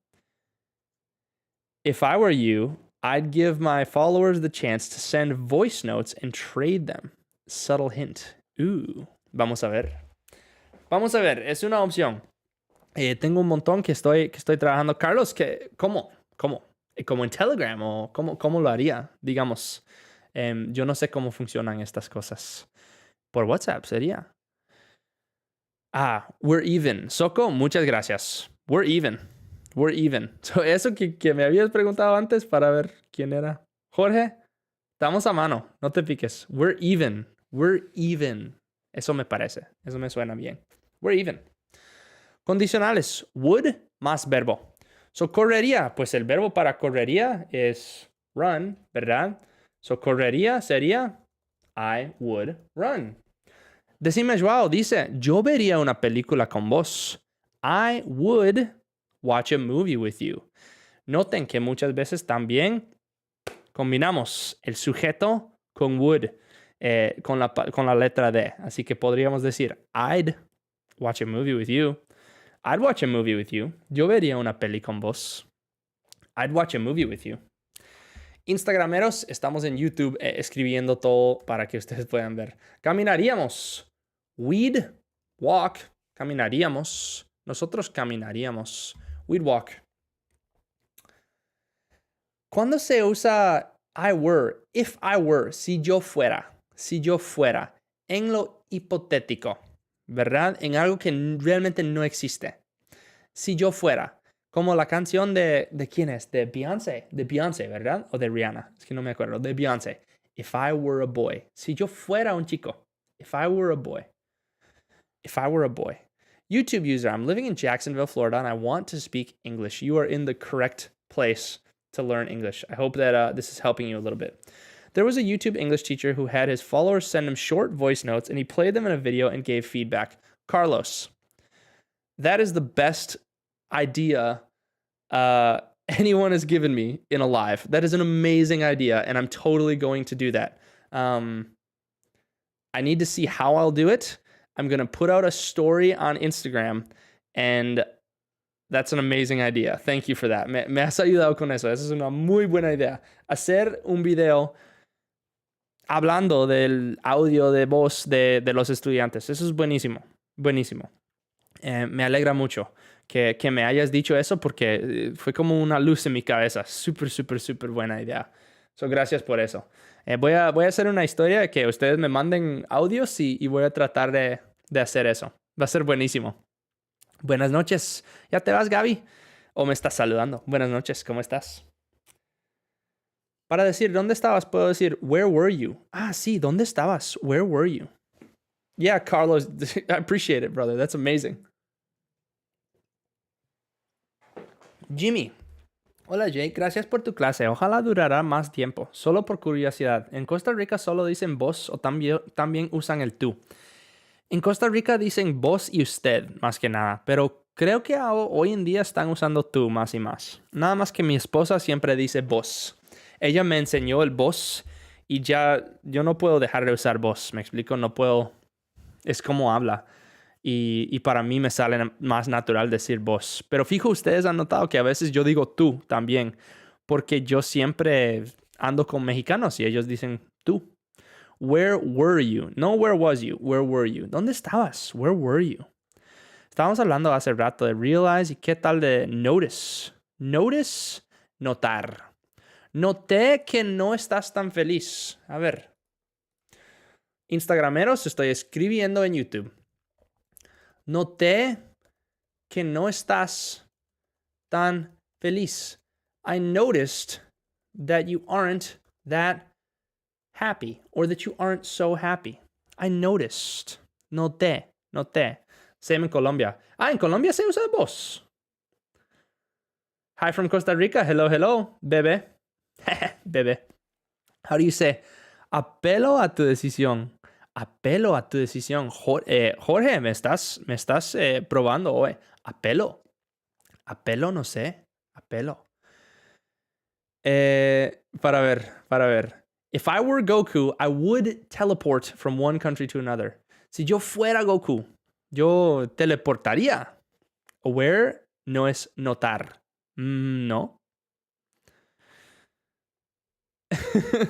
If I were you, I'd give my followers the chance to send voice notes and trade them. Subtle hint. Vamos a ver. Vamos a ver. Es una opción. Tengo un montón que estoy trabajando. Carlos, ¿cómo? ¿Como en Telegram o cómo lo haría? Digamos, yo no sé cómo funcionan estas cosas. Por WhatsApp sería. We're even. Soko, muchas gracias. We're even. So, eso que me habías preguntado antes para ver quién era. Jorge, estamos a mano. No te piques. We're even. Eso me parece. Eso me suena bien. We're even. Condicionales. Would más verbo. So, correría. Pues el verbo para correría es run, ¿verdad? So, correría sería I would run. Decime, Joao, dice, yo vería una película con vos. I would watch a movie with you. Noten que muchas veces también combinamos el sujeto con would, con la letra D. Así que podríamos decir, I'd watch a movie with you. I'd watch a movie with you. Yo vería una peli con vos. I'd watch a movie with you. Instagrameros, estamos en YouTube escribiendo todo para que ustedes puedan ver. Caminaríamos. We'd walk. Caminaríamos. Nosotros caminaríamos. We'd walk. ¿Cuándo se usa I were? If I were. Si yo fuera. Si yo fuera. En lo hipotético. ¿Verdad? En algo que realmente no existe. Si yo fuera. Como la canción ¿de quién es? De Beyoncé. De Beyoncé, ¿verdad? O de Rihanna. Es que no me acuerdo. De Beyoncé. If I were a boy. Si yo fuera un chico. If I were a boy. If I were a boy. YouTube user. I'm living in Jacksonville, Florida, and I want to speak English. You are in the correct place to learn English. I hope that this is helping you a little bit. There was a YouTube English teacher who had his followers send him short voice notes, and he played them in a video and gave feedback. Carlos. That is the best idea anyone has given me in a live. That is an amazing idea, and I'm totally going to do that. I need to see how I'll do it. I'm going to put out a story on Instagram, and that's an amazing idea. Thank you for that. Me has ayudado con eso. Esa es una muy buena idea. Hacer un video hablando del audio de voz de los estudiantes. Eso es buenísimo. Buenísimo. Me alegra mucho que me hayas dicho eso porque fue como una luz en mi cabeza. Súper, súper, súper buena idea. So, gracias por eso. Voy a hacer una historia que ustedes me manden audios y voy a tratar de hacer eso. Va a ser buenísimo. Buenas noches. ¿Ya te vas, Gaby? ¿O me estás saludando? Buenas noches. ¿Cómo estás? Para decir ¿dónde estabas? Puedo decir where were you? Ah, sí. ¿Dónde estabas? Where were you? Yeah, Carlos. I appreciate it, brother. That's amazing. Jimmy. Hola Jake, gracias por tu clase. Ojalá durará más tiempo. Solo por curiosidad, ¿en Costa Rica solo dicen vos o también usan el tú? En Costa Rica dicen vos y usted, más que nada, pero creo que hoy en día están usando tú más y más. Nada más que mi esposa siempre dice vos. Ella me enseñó el vos y ya yo no puedo dejar de usar vos, ¿me explico? No puedo, es como habla. Y para mí me sale más natural decir vos. Pero fijo, ustedes han notado que a veces yo digo tú también. Porque yo siempre ando con mexicanos y ellos dicen tú. Where were you? No where was you. Where were you? ¿Dónde estabas? Where were you? Estábamos hablando hace rato de realize y qué tal de notice. Notice, notar. Noté que no estás tan feliz. A ver. Instagrameros, estoy escribiendo en YouTube. Noté que no estás tan feliz. I noticed that you aren't that happy or that you aren't so happy. I noticed. Noté. Same en Colombia. Ah, en Colombia se usa vos. Hi from Costa Rica. Hello, bebé. Bebé. How do you say? Apelo a tu decisión. Apelo a tu decisión. Jorge, me estás probando hoy. Apelo, no sé. Apelo. Para ver. If I were Goku, I would teleport from one country to another. Si yo fuera Goku, yo teleportaría. Aware no es notar. No.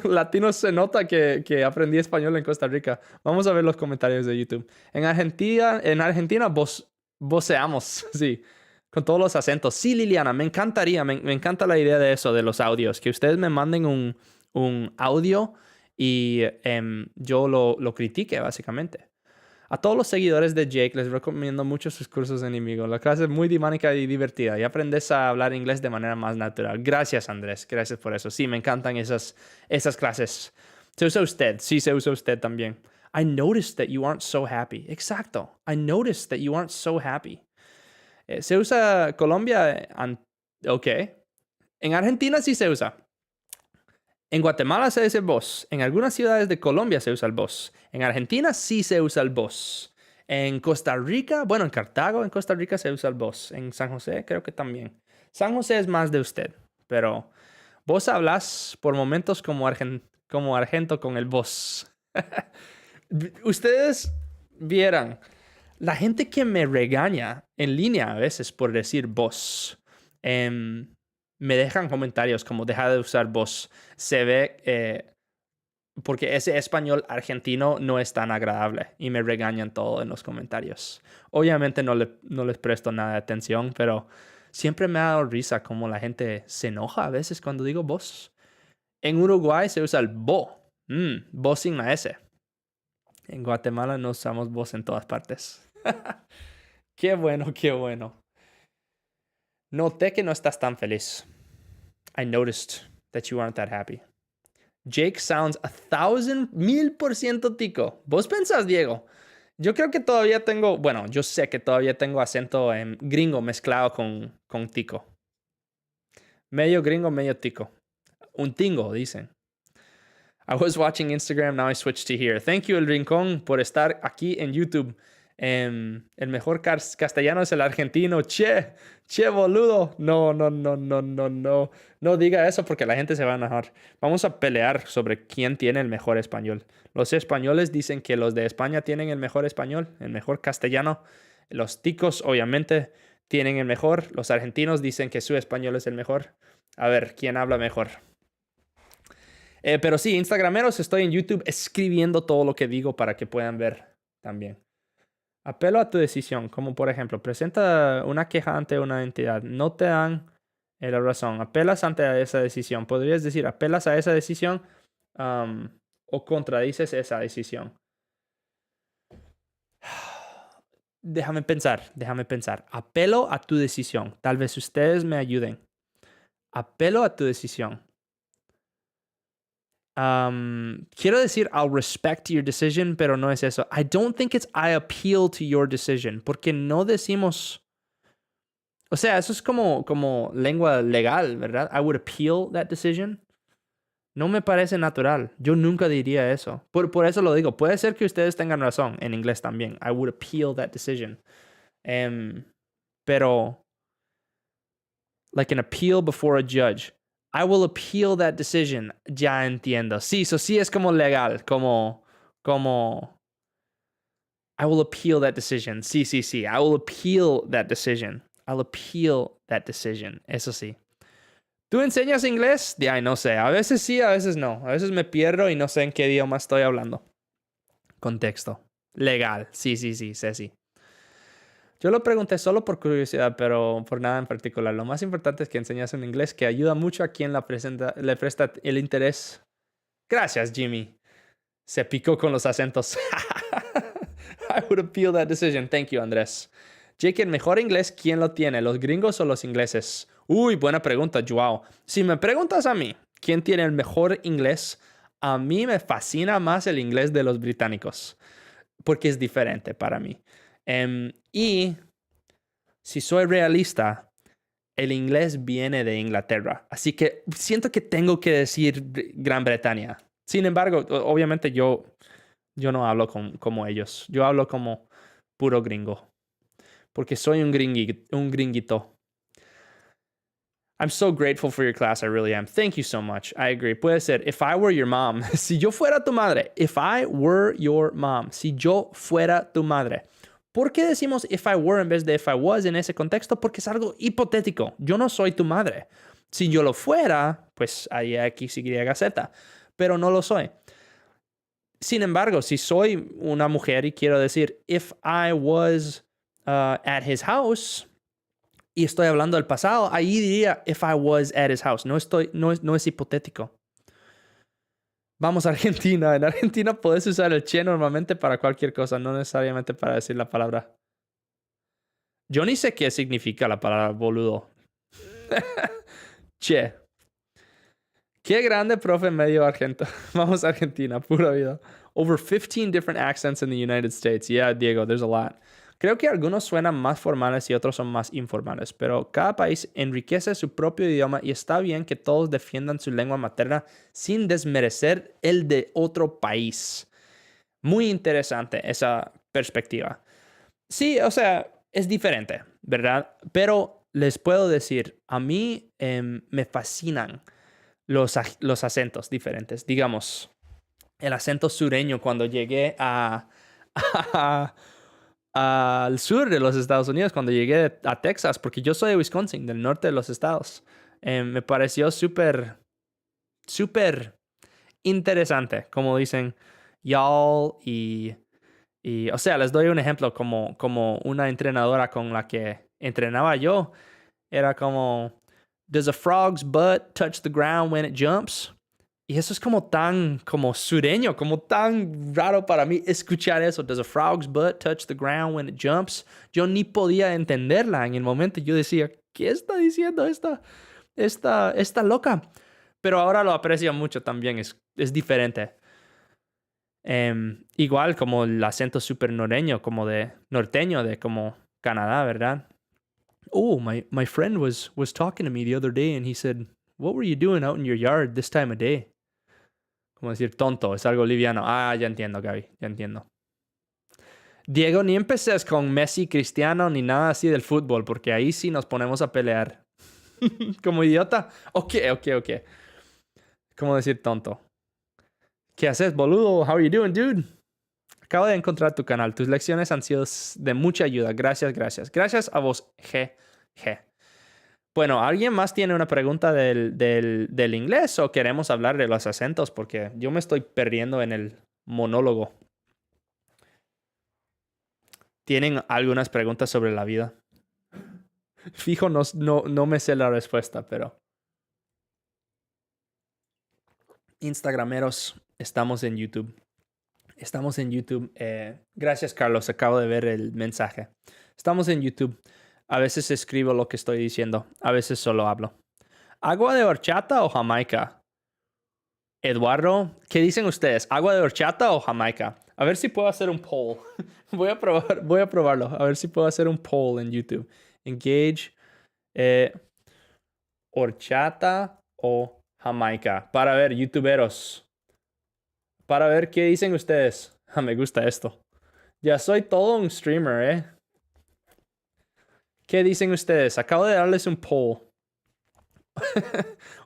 Latinos se nota que aprendí español en Costa Rica. Vamos a ver los comentarios de YouTube. En Argentina voceamos, sí, con todos los acentos. Sí, Liliana, me encantaría, me encanta la idea de eso, de los audios, que ustedes me manden un audio y yo lo critique, básicamente. A todos los seguidores de Jake les recomiendo mucho sus cursos en Conmigo. La clase es muy dinámica y divertida y aprendes a hablar inglés de manera más natural. Gracias, Andrés. Gracias por eso. Sí, me encantan esas clases. ¿Se usa usted? Sí, se usa usted también. I noticed that you aren't so happy. Exacto. I noticed that you aren't so happy. ¿Se usa Colombia? Ok. En Argentina sí se usa. En Guatemala se dice vos. En algunas ciudades de Colombia se usa el vos. En Argentina sí se usa el vos. En Costa Rica, bueno, en Cartago, en Costa Rica se usa el vos. En San José creo que también. San José es más de usted. pero vos hablas por momentos como argento con el vos. Ustedes vieran, la gente que me regaña en línea a veces por decir vos, me dejan comentarios como deja de usar vos. Se ve porque ese español argentino no es tan agradable y me regañan todo en los comentarios. Obviamente no les presto nada de atención, pero siempre me ha dado risa como la gente se enoja a veces cuando digo vos. En Uruguay se usa el bo, vos sin la S. En Guatemala no usamos vos en todas partes. Qué bueno, qué bueno. Noté que no estás tan feliz. I noticed that you aren't that happy. Jake sounds 1000% tico. ¿Vos pensás, Diego? Yo creo que todavía tengo, bueno, yo sé que todavía tengo acento gringo mezclado con tico. Medio gringo, medio tico. Un tingo, dicen. I was watching Instagram, now I switched to here. Thank you, El Rincón, por estar aquí en YouTube. El mejor castellano es el argentino. Che, boludo. No. No diga eso porque la gente se va a enojar. Vamos a pelear sobre quién tiene el mejor español. Los españoles dicen que los de España tienen el mejor español, el mejor castellano. Los ticos, obviamente, tienen el mejor. Los argentinos dicen que su español es el mejor. A ver, ¿quién habla mejor? Pero sí, Instagrameros, estoy en YouTube escribiendo todo lo que digo para que puedan ver también. Apelo a tu decisión, como por ejemplo, presenta una queja ante una entidad. No te dan la razón. Apelas ante esa decisión. Podrías decir, apelas a esa decisión o contradices esa decisión. Déjame pensar. Apelo a tu decisión. Tal vez ustedes me ayuden. Apelo a tu decisión. Quiero decir, I'll respect your decision, pero no es eso. I don't think it's I appeal to your decision, porque no decimos... O sea, eso es como lengua legal, ¿verdad? I would appeal that decision. No me parece natural. Yo nunca diría eso. Por eso lo digo. Puede ser que ustedes tengan razón en inglés también. I would appeal that decision. Pero, like an appeal before a judge. I will appeal that decision. Ya entiendo. Sí, eso sí es como legal. Como... I will appeal that decision. Sí. I will appeal that decision. I'll appeal that decision. Eso sí. ¿Tú enseñas inglés? Ya, no sé. A veces sí, a veces no. A veces me pierdo y no sé en qué idioma estoy hablando. Contexto. Legal. Sí, sé sí. Yo lo pregunté solo por curiosidad, pero por nada en particular. Lo más importante es que enseñas en inglés, que ayuda mucho a quien le presta el interés. Gracias, Jimmy. Se picó con los acentos. I would appeal that decision. Thank you, Andrés. Jake, el mejor inglés, ¿quién lo tiene? ¿Los gringos o los ingleses? Uy, buena pregunta, Joao. Si me preguntas a mí, ¿quién tiene el mejor inglés? A mí me fascina más el inglés de los británicos, porque es diferente para mí. Y si soy realista, el inglés viene de Inglaterra. Así que siento que tengo que decir Gran Bretaña. Sin embargo, obviamente yo no hablo como ellos. Yo hablo como puro gringo. Porque soy un gringuito. I'm so grateful for your class. I really am. Thank you so much. I agree. Puede ser, if I were your mom. Si yo fuera tu madre. If I were your mom. Si yo fuera tu madre. ¿Por qué decimos if I were en vez de if I was en ese contexto? Porque es algo hipotético. Yo no soy tu madre. Si yo lo fuera, pues ahí X, Y, Z. Pero no lo soy. Sin embargo, si soy una mujer y quiero decir if I was at his house y estoy hablando del pasado, ahí diría if I was at his house. No es hipotético. Vamos a Argentina. En Argentina puedes usar el che normalmente para cualquier cosa, no necesariamente para decir la palabra. Yo ni sé qué significa la palabra boludo. Che. Qué grande profe medio argento. Vamos a Argentina, pura vida. Over 15 different accents in the United States. Yeah, Diego, there's a lot. Creo que algunos suenan más formales y otros son más informales, pero cada país enriquece su propio idioma y está bien que todos defiendan su lengua materna sin desmerecer el de otro país. Muy interesante esa perspectiva. Sí, o sea, es diferente, ¿verdad? Pero les puedo decir, a mí me fascinan los acentos diferentes. Digamos, el acento sureño cuando llegué a- al sur de los Estados Unidos, cuando llegué a Texas, porque yo soy de Wisconsin, del norte de los estados. Me pareció súper interesante, como dicen y'all o sea, les doy un ejemplo como una entrenadora con la que entrenaba yo. Era como, does a frog's butt touch the ground when it jumps? Y eso es como tan, como sureño, como tan raro para mí escuchar eso. Does a frog's butt touch the ground when it jumps? Yo ni podía entenderla en el momento. Yo decía, ¿qué está diciendo esta loca? Pero ahora lo aprecio mucho también, es diferente. Igual como el acento súper norteño, como de norteño, de como Canadá, ¿verdad? Oh, my friend was talking to me the other day and he said, what were you doing out in your yard this time of day? Como decir tonto, es algo liviano. Ah, ya entiendo, Gaby, ya entiendo. Diego, ni empeces con Messi, Cristiano, ni nada así del fútbol, porque ahí sí nos ponemos a pelear. Como idiota. Ok. ¿Cómo decir tonto? ¿Qué haces, boludo? How are you doing, dude? Acabo de encontrar tu canal. Tus lecciones han sido de mucha ayuda. Gracias. Gracias a vos, GG. Bueno, ¿alguien más tiene una pregunta del inglés o queremos hablar de los acentos? Porque yo me estoy perdiendo en el monólogo. ¿Tienen algunas preguntas sobre la vida? Fijo, no me sé la respuesta, pero... Instagrameros, estamos en YouTube. Gracias, Carlos. Acabo de ver el mensaje. Estamos en YouTube. A veces escribo lo que estoy diciendo. A veces solo hablo. ¿Agua de horchata o jamaica? Eduardo, ¿qué dicen ustedes? ¿Agua de horchata o jamaica? A ver si puedo hacer un poll. Voy a probarlo. A ver si puedo hacer un poll en YouTube. Engage. Horchata o jamaica. Para ver, youtuberos. Para ver qué dicen ustedes. Me gusta esto. Ya soy todo un streamer, ¿eh? ¿Qué dicen ustedes? Acabo de darles un poll.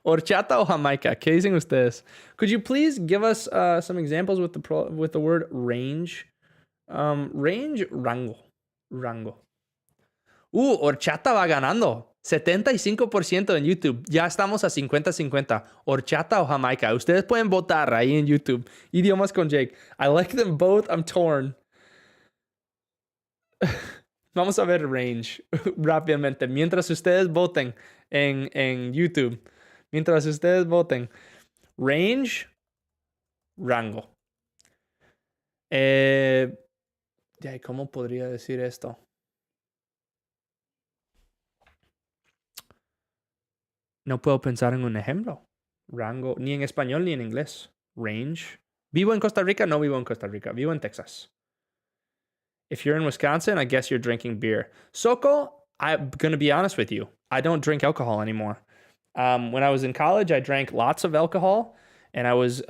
Horchata o jamaica? ¿Qué dicen ustedes? Could you please give us some examples with the word range? Range, rango. Horchata va ganando. 75% en YouTube. Ya estamos a 50-50. Horchata o jamaica. Ustedes pueden votar ahí en YouTube. Idiomas con Jake. I like them both. I'm torn. Vamos a ver range rápidamente. Mientras ustedes voten en YouTube. Mientras ustedes voten. Range, rango. ¿Cómo podría decir esto? No puedo pensar en un ejemplo. Rango, ni en español ni en inglés. Range. ¿Vivo en Costa Rica? No vivo en Costa Rica. Vivo en Texas. If you're in Wisconsin, I guess you're drinking beer. Soko, I'm going to be honest with you. I don't drink alcohol anymore. When I was in college, I drank lots of alcohol and I was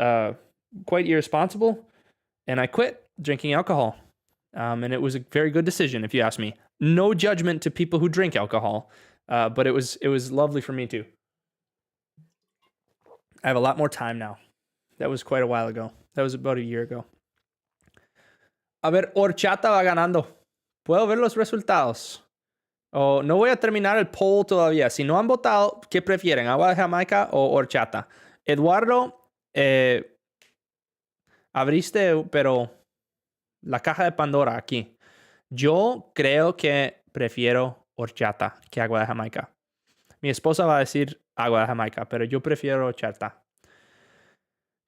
quite irresponsible and I quit drinking alcohol. And it was a very good decision, if you ask me. No judgment to people who drink alcohol, but it was lovely for me too. I have a lot more time now. That was quite a while ago. That was about a year ago. A ver, horchata va ganando. Puedo ver los resultados. No voy a terminar el poll todavía. Si no han votado, ¿qué prefieren? ¿Agua de Jamaica o horchata? Eduardo, abriste, pero la caja de Pandora aquí. Yo creo que prefiero horchata que agua de Jamaica. Mi esposa va a decir agua de Jamaica, pero yo prefiero horchata.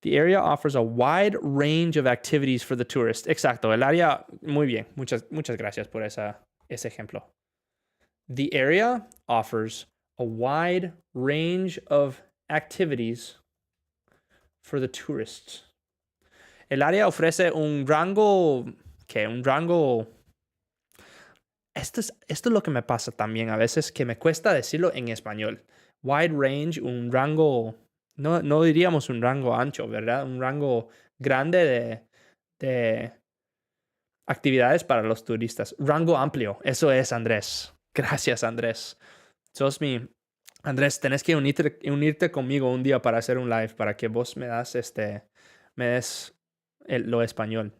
The area offers a wide range of activities for the tourist. Exacto, el área, muy bien. Muchas gracias por ese ejemplo. The area offers a wide range of activities for the tourists. El área ofrece un rango... ¿Qué? Un rango... Esto es lo que me pasa también a veces, que me cuesta decirlo en español. Wide range, un rango... No diríamos un rango ancho, ¿verdad? Un rango grande de actividades para los turistas. Rango amplio. Eso es, Andrés. Gracias, Andrés. Sos mi... Andrés, tenés que unirte conmigo un día para hacer un live, para que vos me des lo español.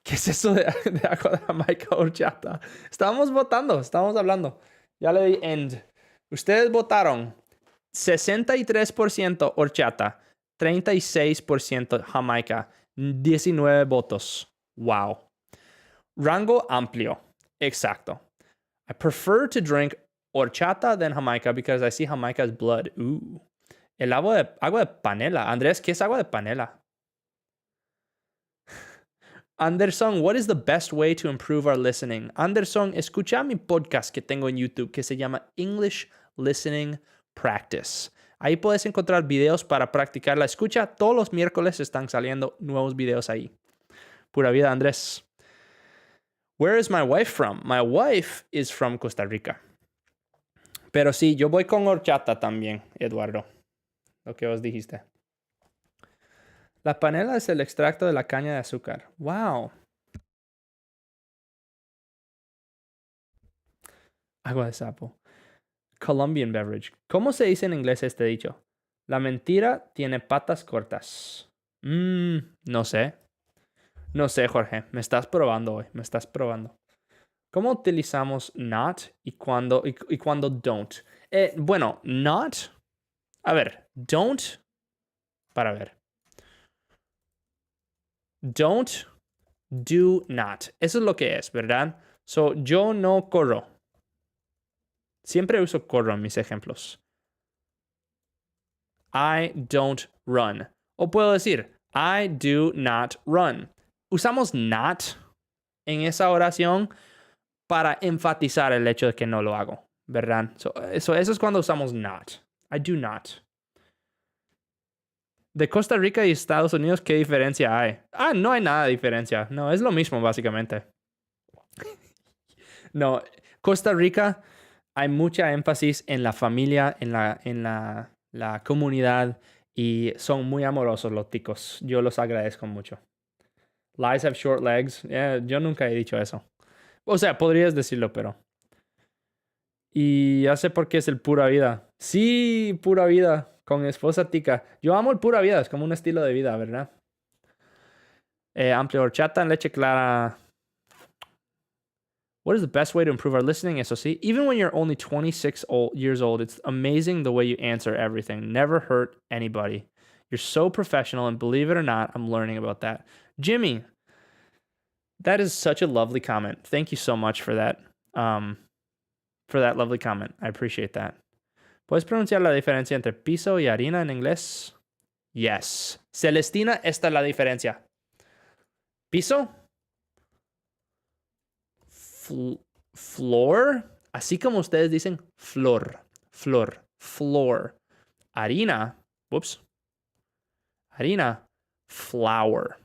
¿Qué es eso de agua de Jamaica horchata? Estábamos votando, estábamos hablando. Ya le di end. Ustedes votaron 63% horchata, 36% Jamaica, 19 votos. Wow. Rango amplio. Exacto. I prefer to drink horchata than Jamaica because I see Jamaica as blood. Ooh. Agua de panela. Andrés, ¿qué es agua de panela? Anderson, what is the best way to improve our listening? Anderson, escucha mi podcast que tengo en YouTube que se llama English Listening Practice. Ahí puedes encontrar videos para practicar la escucha. Todos los miércoles están saliendo nuevos videos ahí. Pura vida, Andrés. Where is my wife from? My wife is from Costa Rica. Pero sí, yo voy con horchata también, Eduardo. Lo que vos dijiste. La panela es el extracto de la caña de azúcar. Wow. Agua de sapo. Colombian beverage. ¿Cómo se dice en inglés este dicho? La mentira tiene patas cortas. No sé. No sé, Jorge. Me estás probando hoy. Me estás probando. ¿Cómo utilizamos not y cuando don't? Bueno, not. A ver, don't. Para ver. Don't, do not. Eso es lo que es, ¿verdad? So, yo no corro. Siempre uso corro en mis ejemplos. I don't run. O puedo decir, I do not run. Usamos not en esa oración para enfatizar el hecho de que no lo hago, ¿verdad? Eso es cuando usamos not. I do not. De Costa Rica y Estados Unidos, ¿qué diferencia hay? No hay nada de diferencia. No, es lo mismo, básicamente. No, Costa Rica hay mucha énfasis en la familia, en la comunidad, y son muy amorosos los ticos. Yo los agradezco mucho. Lies have short legs. Yo nunca he dicho eso. O sea, podrías decirlo, pero... Y ya sé por qué es el pura vida. Sí, pura vida. Con esposa tica. Yo amo el pura vida. Es como un estilo de vida, ¿verdad? Amplio horchata en leche clara. What is the best way to improve our listening? Eso sí. Even when you're only 26 years old, it's amazing the way you answer everything. Never hurt anybody. You're so professional, and believe it or not, I'm learning about that. Jimmy, that is such a lovely comment. Thank you so much for that. For that lovely comment. I appreciate that. ¿Puedes pronunciar la diferencia entre piso y harina en inglés? Yes. Celestina, esta es la diferencia. Piso. Floor. Así como ustedes dicen, flor. Flor. Floor. Harina. Whoops. Harina. Flour.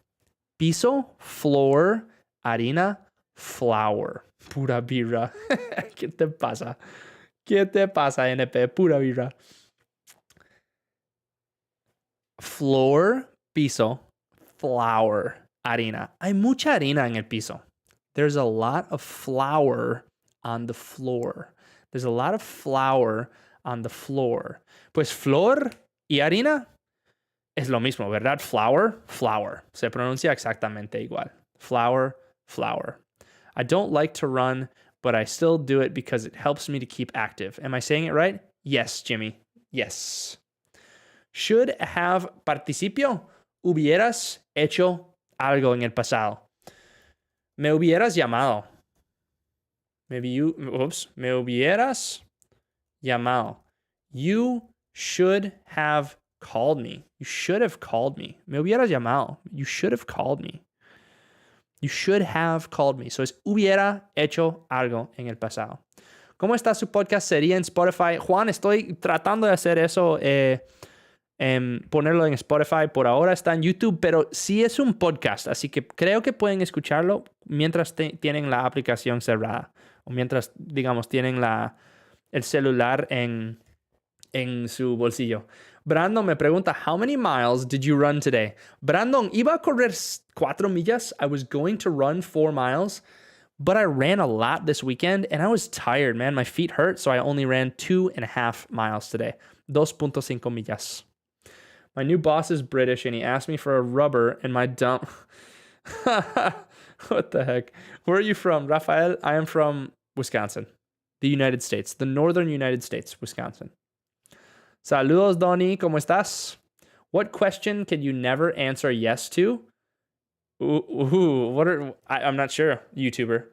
Piso. Floor. Harina. Flour. Pura birra. ¿Qué te pasa? ¿Qué te pasa, NP? Pura birra. Floor, piso, flour, harina. Hay mucha harina en el piso. There's a lot of flour on the floor. There's a lot of flour on the floor. Pues flor y harina es lo mismo, ¿verdad? Flour, flour. Se pronuncia exactamente igual. Flour, flour. I don't like to run, but I still do it because it helps me to keep active. Am I saying it right? Yes, Jimmy. Yes. Should have participio. Hubieras hecho algo en el pasado. Me hubieras llamado. Me hubieras llamado. You should have called me. You should have called me. Me hubieras llamado. You should have called me. You should have called me. So es hubiera hecho algo en el pasado. ¿Cómo está su podcast? Sería en Spotify. Juan, estoy tratando de hacer eso, ponerlo en Spotify. Por ahora está en YouTube, pero sí es un podcast. Así que creo que pueden escucharlo mientras tienen la aplicación cerrada. O mientras, digamos, tienen el celular en su bolsillo. Brandon me pregunta, how many miles did you run today? Brandon, iba a correr 4 millas. I was going to run 4 miles, But I ran a lot this weekend and I was tired, man. My feet hurt, so I only ran 2.5 miles today. 2.5 millas. My new boss is British and he asked me for a rubber in my dump. What the heck? Where are you from, Rafael? I am from Wisconsin, the United States, the northern United States, Wisconsin. Saludos, Donnie. ¿Cómo estás? What question can you never answer yes to? I'm not sure, YouTuber.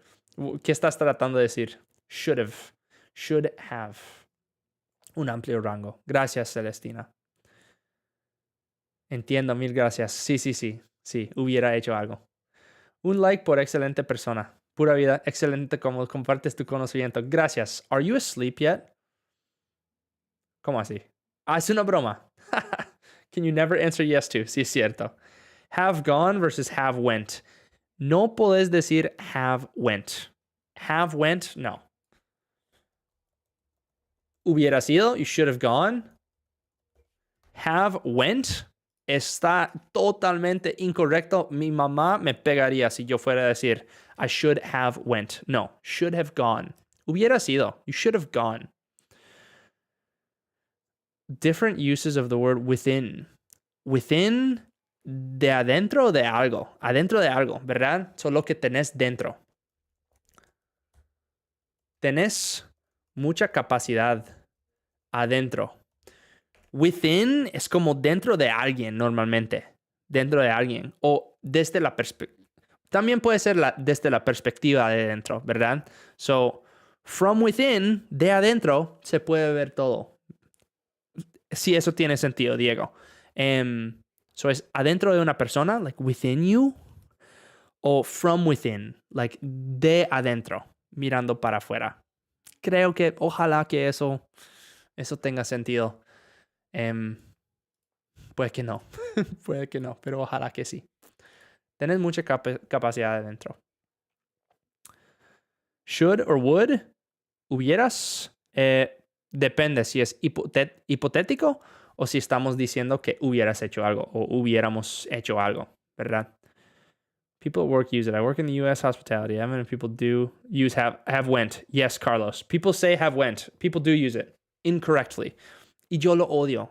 ¿Qué estás tratando de decir? Should have. Should have. Un amplio rango. Gracias, Celestina. Entiendo, mil gracias. Sí, hubiera hecho algo. Un like por excelente persona. Pura vida, excelente como compartes tu conocimiento. Gracias. Are you asleep yet? ¿Cómo así? Es una broma. Can you never answer yes to? Sí, es cierto. Have gone versus have went. No puedes decir have went. Have went, no. Hubiera sido, you should have gone. Have went está totalmente incorrecto. Mi mamá me pegaría si yo fuera a decir I should have went. No, should have gone. Hubiera sido, you should have gone. Different uses of the word within. Within, de adentro de algo. Adentro de algo, ¿verdad? Solo que tenés dentro. Tenés mucha capacidad adentro. Within es como dentro de alguien normalmente. Dentro de alguien. O desde la perspectiva. También puede ser desde la perspectiva de dentro, ¿verdad? So, from within, de adentro, se puede ver todo. Si eso tiene sentido, Diego. So es adentro de una persona, like within you, o from within, like de adentro, mirando para afuera. Creo que ojalá que eso tenga sentido. Puede que no, puede que no, pero ojalá que sí. Tenés mucha capacidad adentro. Should or would, hubieras, depende si es hipotético o si estamos diciendo que hubieras hecho algo o hubiéramos hecho algo, ¿verdad? People at work use it. I work in the U.S. hospitality. How many people do use have went? Yes, Carlos. People say have went. People do use it incorrectly. Y yo lo odio.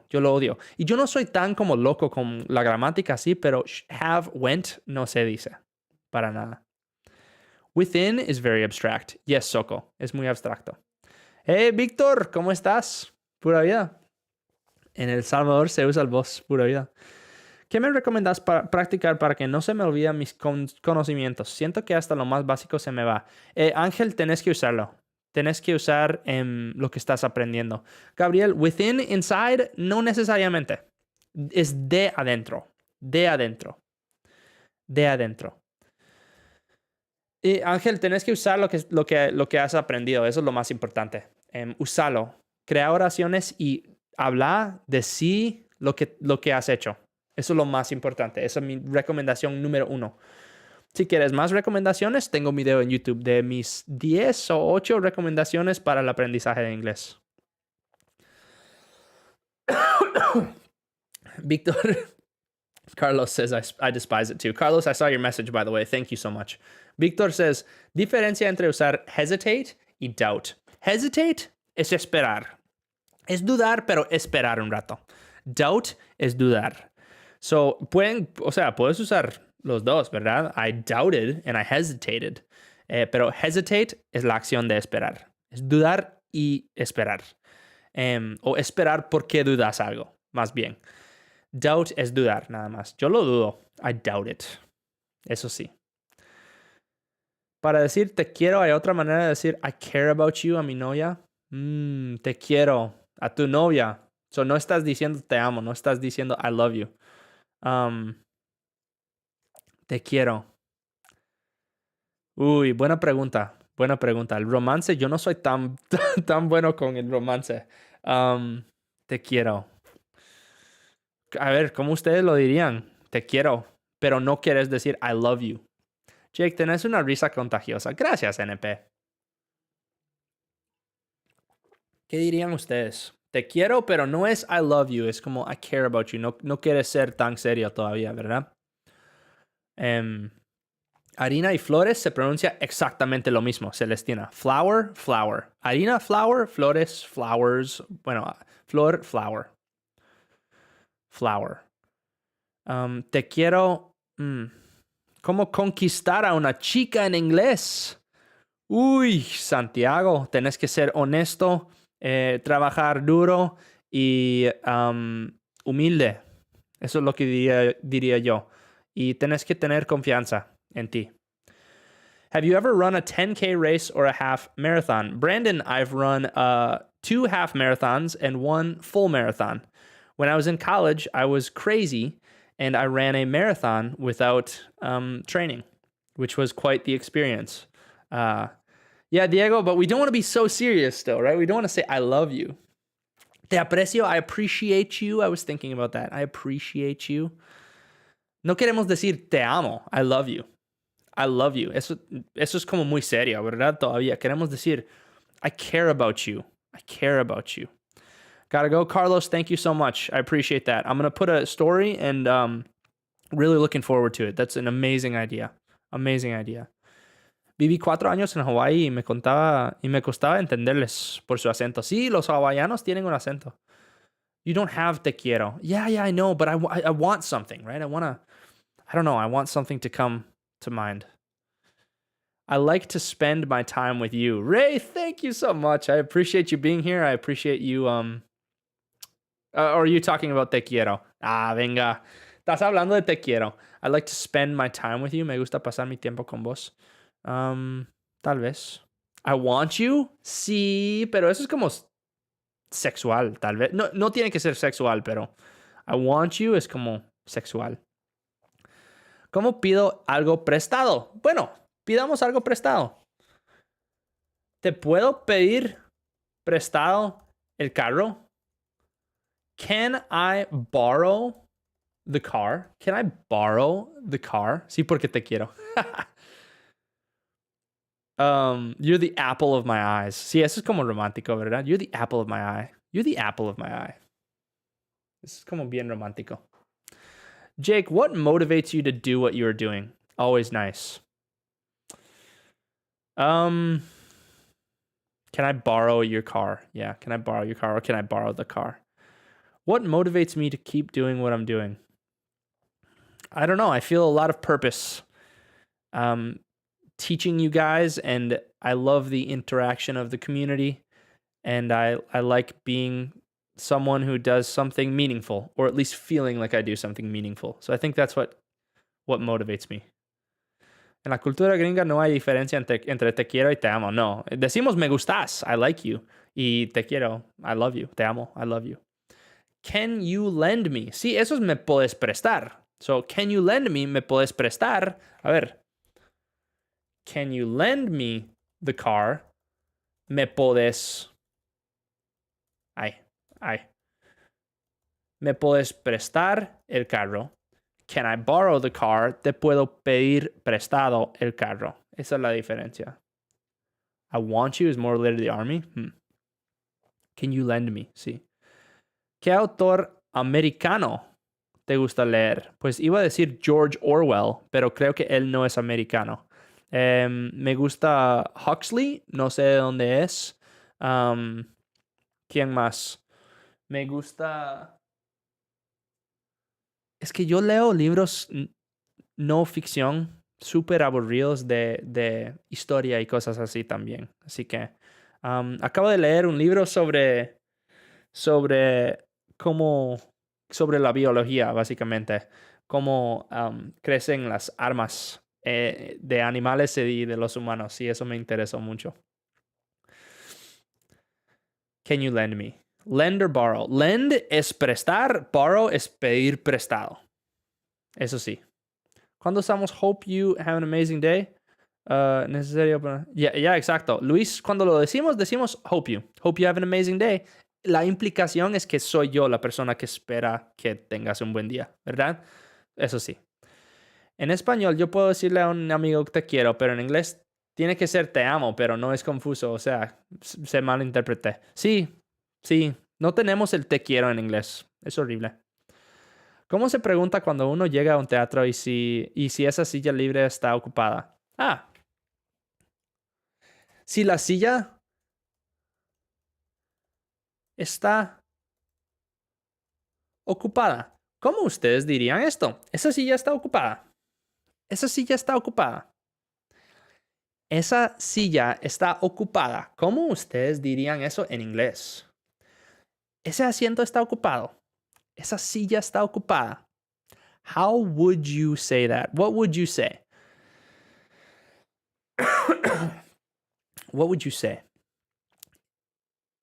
Y yo no soy tan como loco con la gramática así, pero have went no se dice. Para nada. Within is very abstract. Yes, Soko. Es muy abstracto. Hey, Víctor, ¿cómo estás? Pura vida. En El Salvador se usa el vos, pura vida. ¿Qué me recomendás para practicar para que no se me olviden mis conocimientos? Siento que hasta lo más básico se me va. Ángel, tenés que usarlo. Tenés que usar lo que estás aprendiendo. Gabriel, within, inside, no necesariamente. Es de adentro. De adentro. De adentro. Y Ángel, tenés que usar lo que has aprendido. Eso es lo más importante. Úsalo. Crea oraciones y habla de sí lo que has hecho. Eso es lo más importante. Esa es mi recomendación número 1. Si quieres más recomendaciones, tengo un video en YouTube de mis 10 o 8 recomendaciones para el aprendizaje de inglés. Victor, Carlos says, I despise it too. Carlos, I saw your message, by the way. Thank you so much. Victor says, diferencia entre usar hesitate y doubt. Hesitate es esperar. Es dudar, pero esperar un rato. Doubt es dudar. So, puedes usar los dos, ¿verdad? I doubted and I hesitated. Pero hesitate es la acción de esperar. Es dudar y esperar. O esperar porque dudas algo, más bien. Doubt es dudar, nada más. Yo lo dudo. I doubt it. Eso sí. Para decir te quiero, hay otra manera de decir I care about you a mi novia. Te quiero a tu novia. So, no estás diciendo te amo, no estás diciendo I love you. Te quiero. Uy, buena pregunta. Buena pregunta. El romance, yo no soy tan bueno con el romance. Te quiero. A ver, ¿cómo ustedes lo dirían? Te quiero, pero no quieres decir I love you. Jake, tenés una risa contagiosa. Gracias, NP. ¿Qué dirían ustedes? Te quiero, pero no es I love you. Es como I care about you. No quieres ser tan serio todavía, ¿verdad? Harina y flores se pronuncia exactamente lo mismo, Celestina. Flower, flower. Harina, flower, flores, flowers. Bueno, flor, flower. Flower. Te quiero. ¿Cómo conquistar a una chica en inglés? Uy, Santiago, tenés que ser honesto, trabajar duro y humilde. Eso es lo que diría yo. Y tenés que tener confianza en ti. Have you ever run a 10K race or a half marathon? Brandon, I've run 2 half marathons and 1 full marathon. When I was in college, I was crazy and I ran a marathon without training, which was quite the experience. Yeah, Diego, but we don't want to be so serious still, right? We don't want to say, I love you. Te aprecio, I appreciate you. I was thinking about that. I appreciate you. No queremos decir te amo, I love you. I love you. Eso es como muy serio, ¿verdad? Todavía queremos decir, I care about you. I care about you. Gotta go. Carlos, thank you so much. I appreciate that. I'm going to put a story and really looking forward to it. That's an amazing idea. Amazing idea. Viví 4 años en Hawái y me costaba entenderles por su acento. Sí, los hawaianos tienen un acento. You don't have te quiero. Yeah, I know, but I want something, right? I want something to come to mind. I like to spend my time with you. Ray, thank you so much. I appreciate you being here. I appreciate you, or are you talking about te quiero? Ah, venga. Estás hablando de te quiero. I like to spend my time with you. Me gusta pasar mi tiempo con vos. Tal vez. I want you. Sí, pero eso es como sexual, tal vez. No tiene que ser sexual, pero I want you es como sexual. ¿Cómo pido algo prestado? Bueno, pidamos algo prestado. ¿Te puedo pedir prestado el carro? Can I borrow the car? Can I borrow the car? Sí, porque te quiero. You're the apple of my eyes. Sí, eso es como romántico, ¿verdad? You're the apple of my eye. You're the apple of my eye. Eso es como bien romántico. Jake, what motivates you to do what you're doing? Always nice. Can I borrow your car? Yeah, can I borrow your car or can I borrow the car? What motivates me to keep doing what I'm doing? I don't know. I feel a lot of purpose. Teaching you guys, and I love the interaction of the community, and I like being someone who does something meaningful, or at least feeling like I do something meaningful. So I think that's what motivates me. En la cultura gringa no hay diferencia entre te quiero y te amo. No, decimos me gustas, I like you, y te quiero, I love you, te amo, I love you. Can you lend me? Sí, eso es me puedes prestar. So, can you lend me? Me puedes prestar. A ver. Can you lend me the car? Me puedes... Me puedes prestar el carro. Can I borrow the car? Te puedo pedir prestado el carro. Esa es la diferencia. I want you is more related to the army. Can you lend me? Sí. ¿Qué autor americano te gusta leer? Pues iba a decir George Orwell, pero creo que él no es americano. Me gusta Huxley, no sé de dónde es. ¿Quién más? Me gusta... Es que yo leo libros no ficción, súper aburridos de historia y cosas así también. Así que acabo de leer un libro sobre la biología, básicamente. Cómo crecen las armas de animales y de los humanos. Y eso me interesó mucho. Can you lend me? Lend or borrow. Lend es prestar, borrow es pedir prestado. Eso sí. Cuando usamos hope you have an amazing day, necesario para... Ya, exacto. Luis, cuando lo decimos hope you. Hope you have an amazing day. La implicación es que soy yo la persona que espera que tengas un buen día, ¿verdad? Eso sí. En español yo puedo decirle a un amigo que te quiero, pero en inglés tiene que ser te amo, pero no es confuso, o sea, se malinterprete. Sí, no tenemos el te quiero en inglés. Es horrible. ¿Cómo se pregunta cuando uno llega a un teatro y si esa silla libre está ocupada? Si la silla está ocupada. ¿Cómo ustedes dirían esto? Esa silla está ocupada. Esa silla está ocupada. Esa silla está ocupada. ¿Cómo ustedes dirían eso en inglés? Ese asiento está ocupado. Esa silla está ocupada. How would you say that? What would you say? What would you say?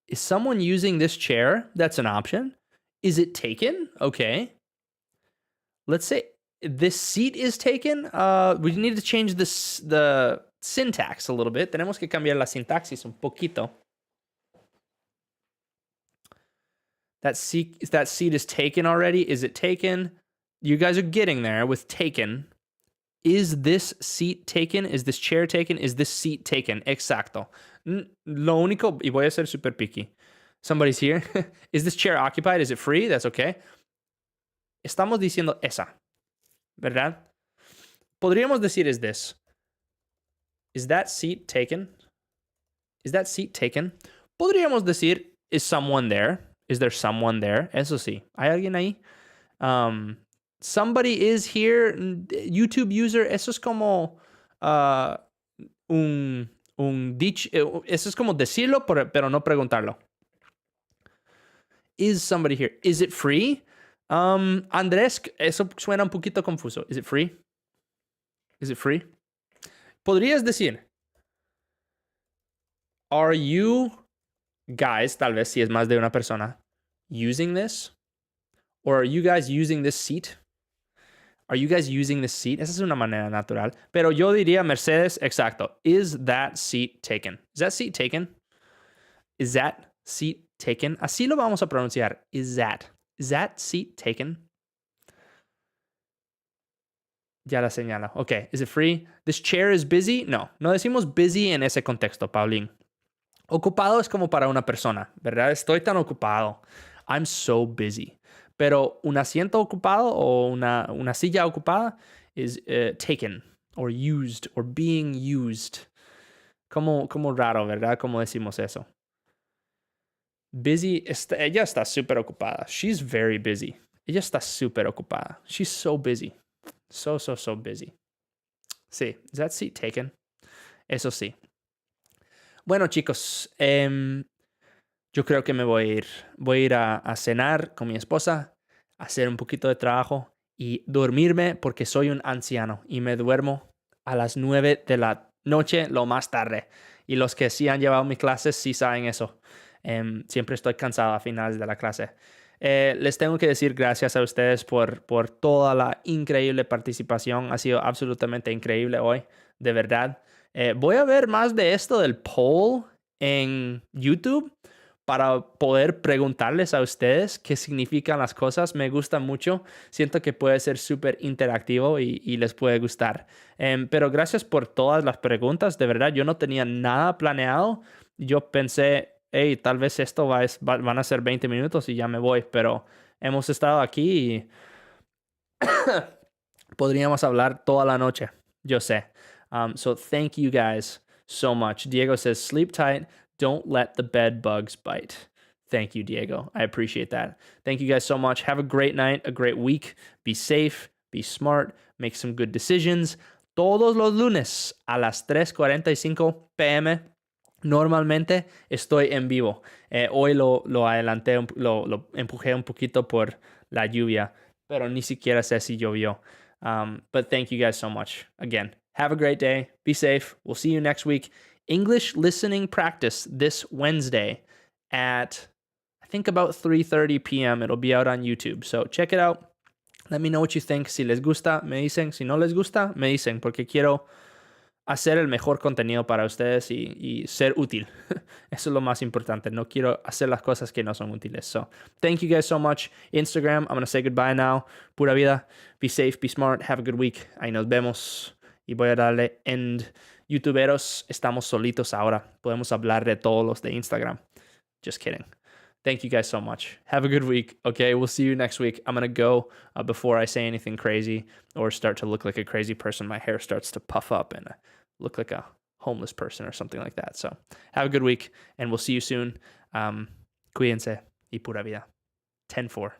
Is someone using this chair? That's an option. Is it taken? Okay. Let's say this seat is taken. We need to change the syntax a little bit. Tenemos que cambiar la sintaxis un poquito. That seat is taken already. Is it taken? You guys are getting there with taken. Is this seat taken? Is this chair taken? Is this seat taken? Exacto. Lo único, y voy a ser super picky. Somebody's here. Is this chair occupied? Is it free? That's okay. Estamos diciendo esa, ¿verdad? Podríamos decir is this. Is that seat taken? Is that seat taken? Podríamos decir is someone there? Is there someone there? Eso sí. ¿Hay alguien ahí? Somebody is here. YouTube user. Eso es como un dicho. Eso es como decirlo, pero no preguntarlo. Is somebody here? Is it free? Andrés, eso suena un poquito confuso. Is it free? Is it free? Podrías decir, are you guys, tal vez si es más de una persona, using this? Or are you guys using this seat? Are you guys using this seat? Esa es una manera natural. Pero yo diría, Mercedes, exacto. Is that seat taken? Is that seat taken? Is that seat taken? Así lo vamos a pronunciar. Is that seat taken? Ya la señalo. Okay. Is it free? This chair is busy? No decimos busy en ese contexto, Paulín. Ocupado es como para una persona, ¿verdad? Estoy tan ocupado. I'm so busy. Pero un asiento ocupado o una silla ocupada is taken or used or being used. Como raro, ¿verdad? ¿Cómo decimos eso? Busy, ella está súper ocupada. She's very busy. Ella está súper ocupada. She's so busy. So busy. Sí, is that seat taken? Eso sí. Bueno, chicos, yo creo que me voy a ir. Voy a ir a cenar con mi esposa, hacer un poquito de trabajo y dormirme porque soy un anciano y me duermo a las 9 de la noche lo más tarde. Y los que sí han llevado mis clases sí saben eso. Siempre estoy cansado a finales de la clase. Les tengo que decir gracias a ustedes por toda la increíble participación. Ha sido absolutamente increíble hoy, de verdad. Voy a ver más de esto del poll en YouTube para poder preguntarles a ustedes qué significan las cosas. Me gusta mucho. Siento que puede ser súper interactivo y les puede gustar. Pero gracias por todas las preguntas. De verdad, yo no tenía nada planeado. Yo pensé, hey, tal vez esto van a ser 20 minutos y ya me voy. Pero hemos estado aquí y podríamos hablar toda la noche. Yo sé. So thank you guys so much. Diego says, sleep tight. Don't let the bed bugs bite. Thank you, Diego. I appreciate that. Thank you guys so much. Have a great night, a great week. Be safe, be smart, make some good decisions. Todos los lunes a las 3:45 p.m. Normalmente estoy en vivo. Hoy lo adelanté, lo empujé un poquito por la lluvia, pero ni siquiera sé si llovió. But thank you guys so much. Again, have a great day. Be safe. We'll see you next week. English listening practice this Wednesday at, I think, about 3:30 p.m. It'll be out on YouTube. So check it out. Let me know what you think. Si les gusta, me dicen. Si no les gusta, me dicen, porque quiero hacer el mejor contenido para ustedes y ser útil. Eso es lo más importante. No quiero hacer las cosas que no son útiles. So thank you guys so much. Instagram, I'm going to say goodbye now. Pura vida. Be safe, be smart. Have a good week. Ahí nos vemos. Y voy a darle end. YouTuberos, estamos solitos ahora. Podemos hablar de todos los de Instagram. Just kidding. Thank you guys so much. Have a good week. Okay, we'll see you next week. I'm gonna go before I say anything crazy or start to look like a crazy person. My hair starts to puff up and look like a homeless person or something like that. So have a good week, and we'll see you soon. Cuídense y pura vida. 10-4.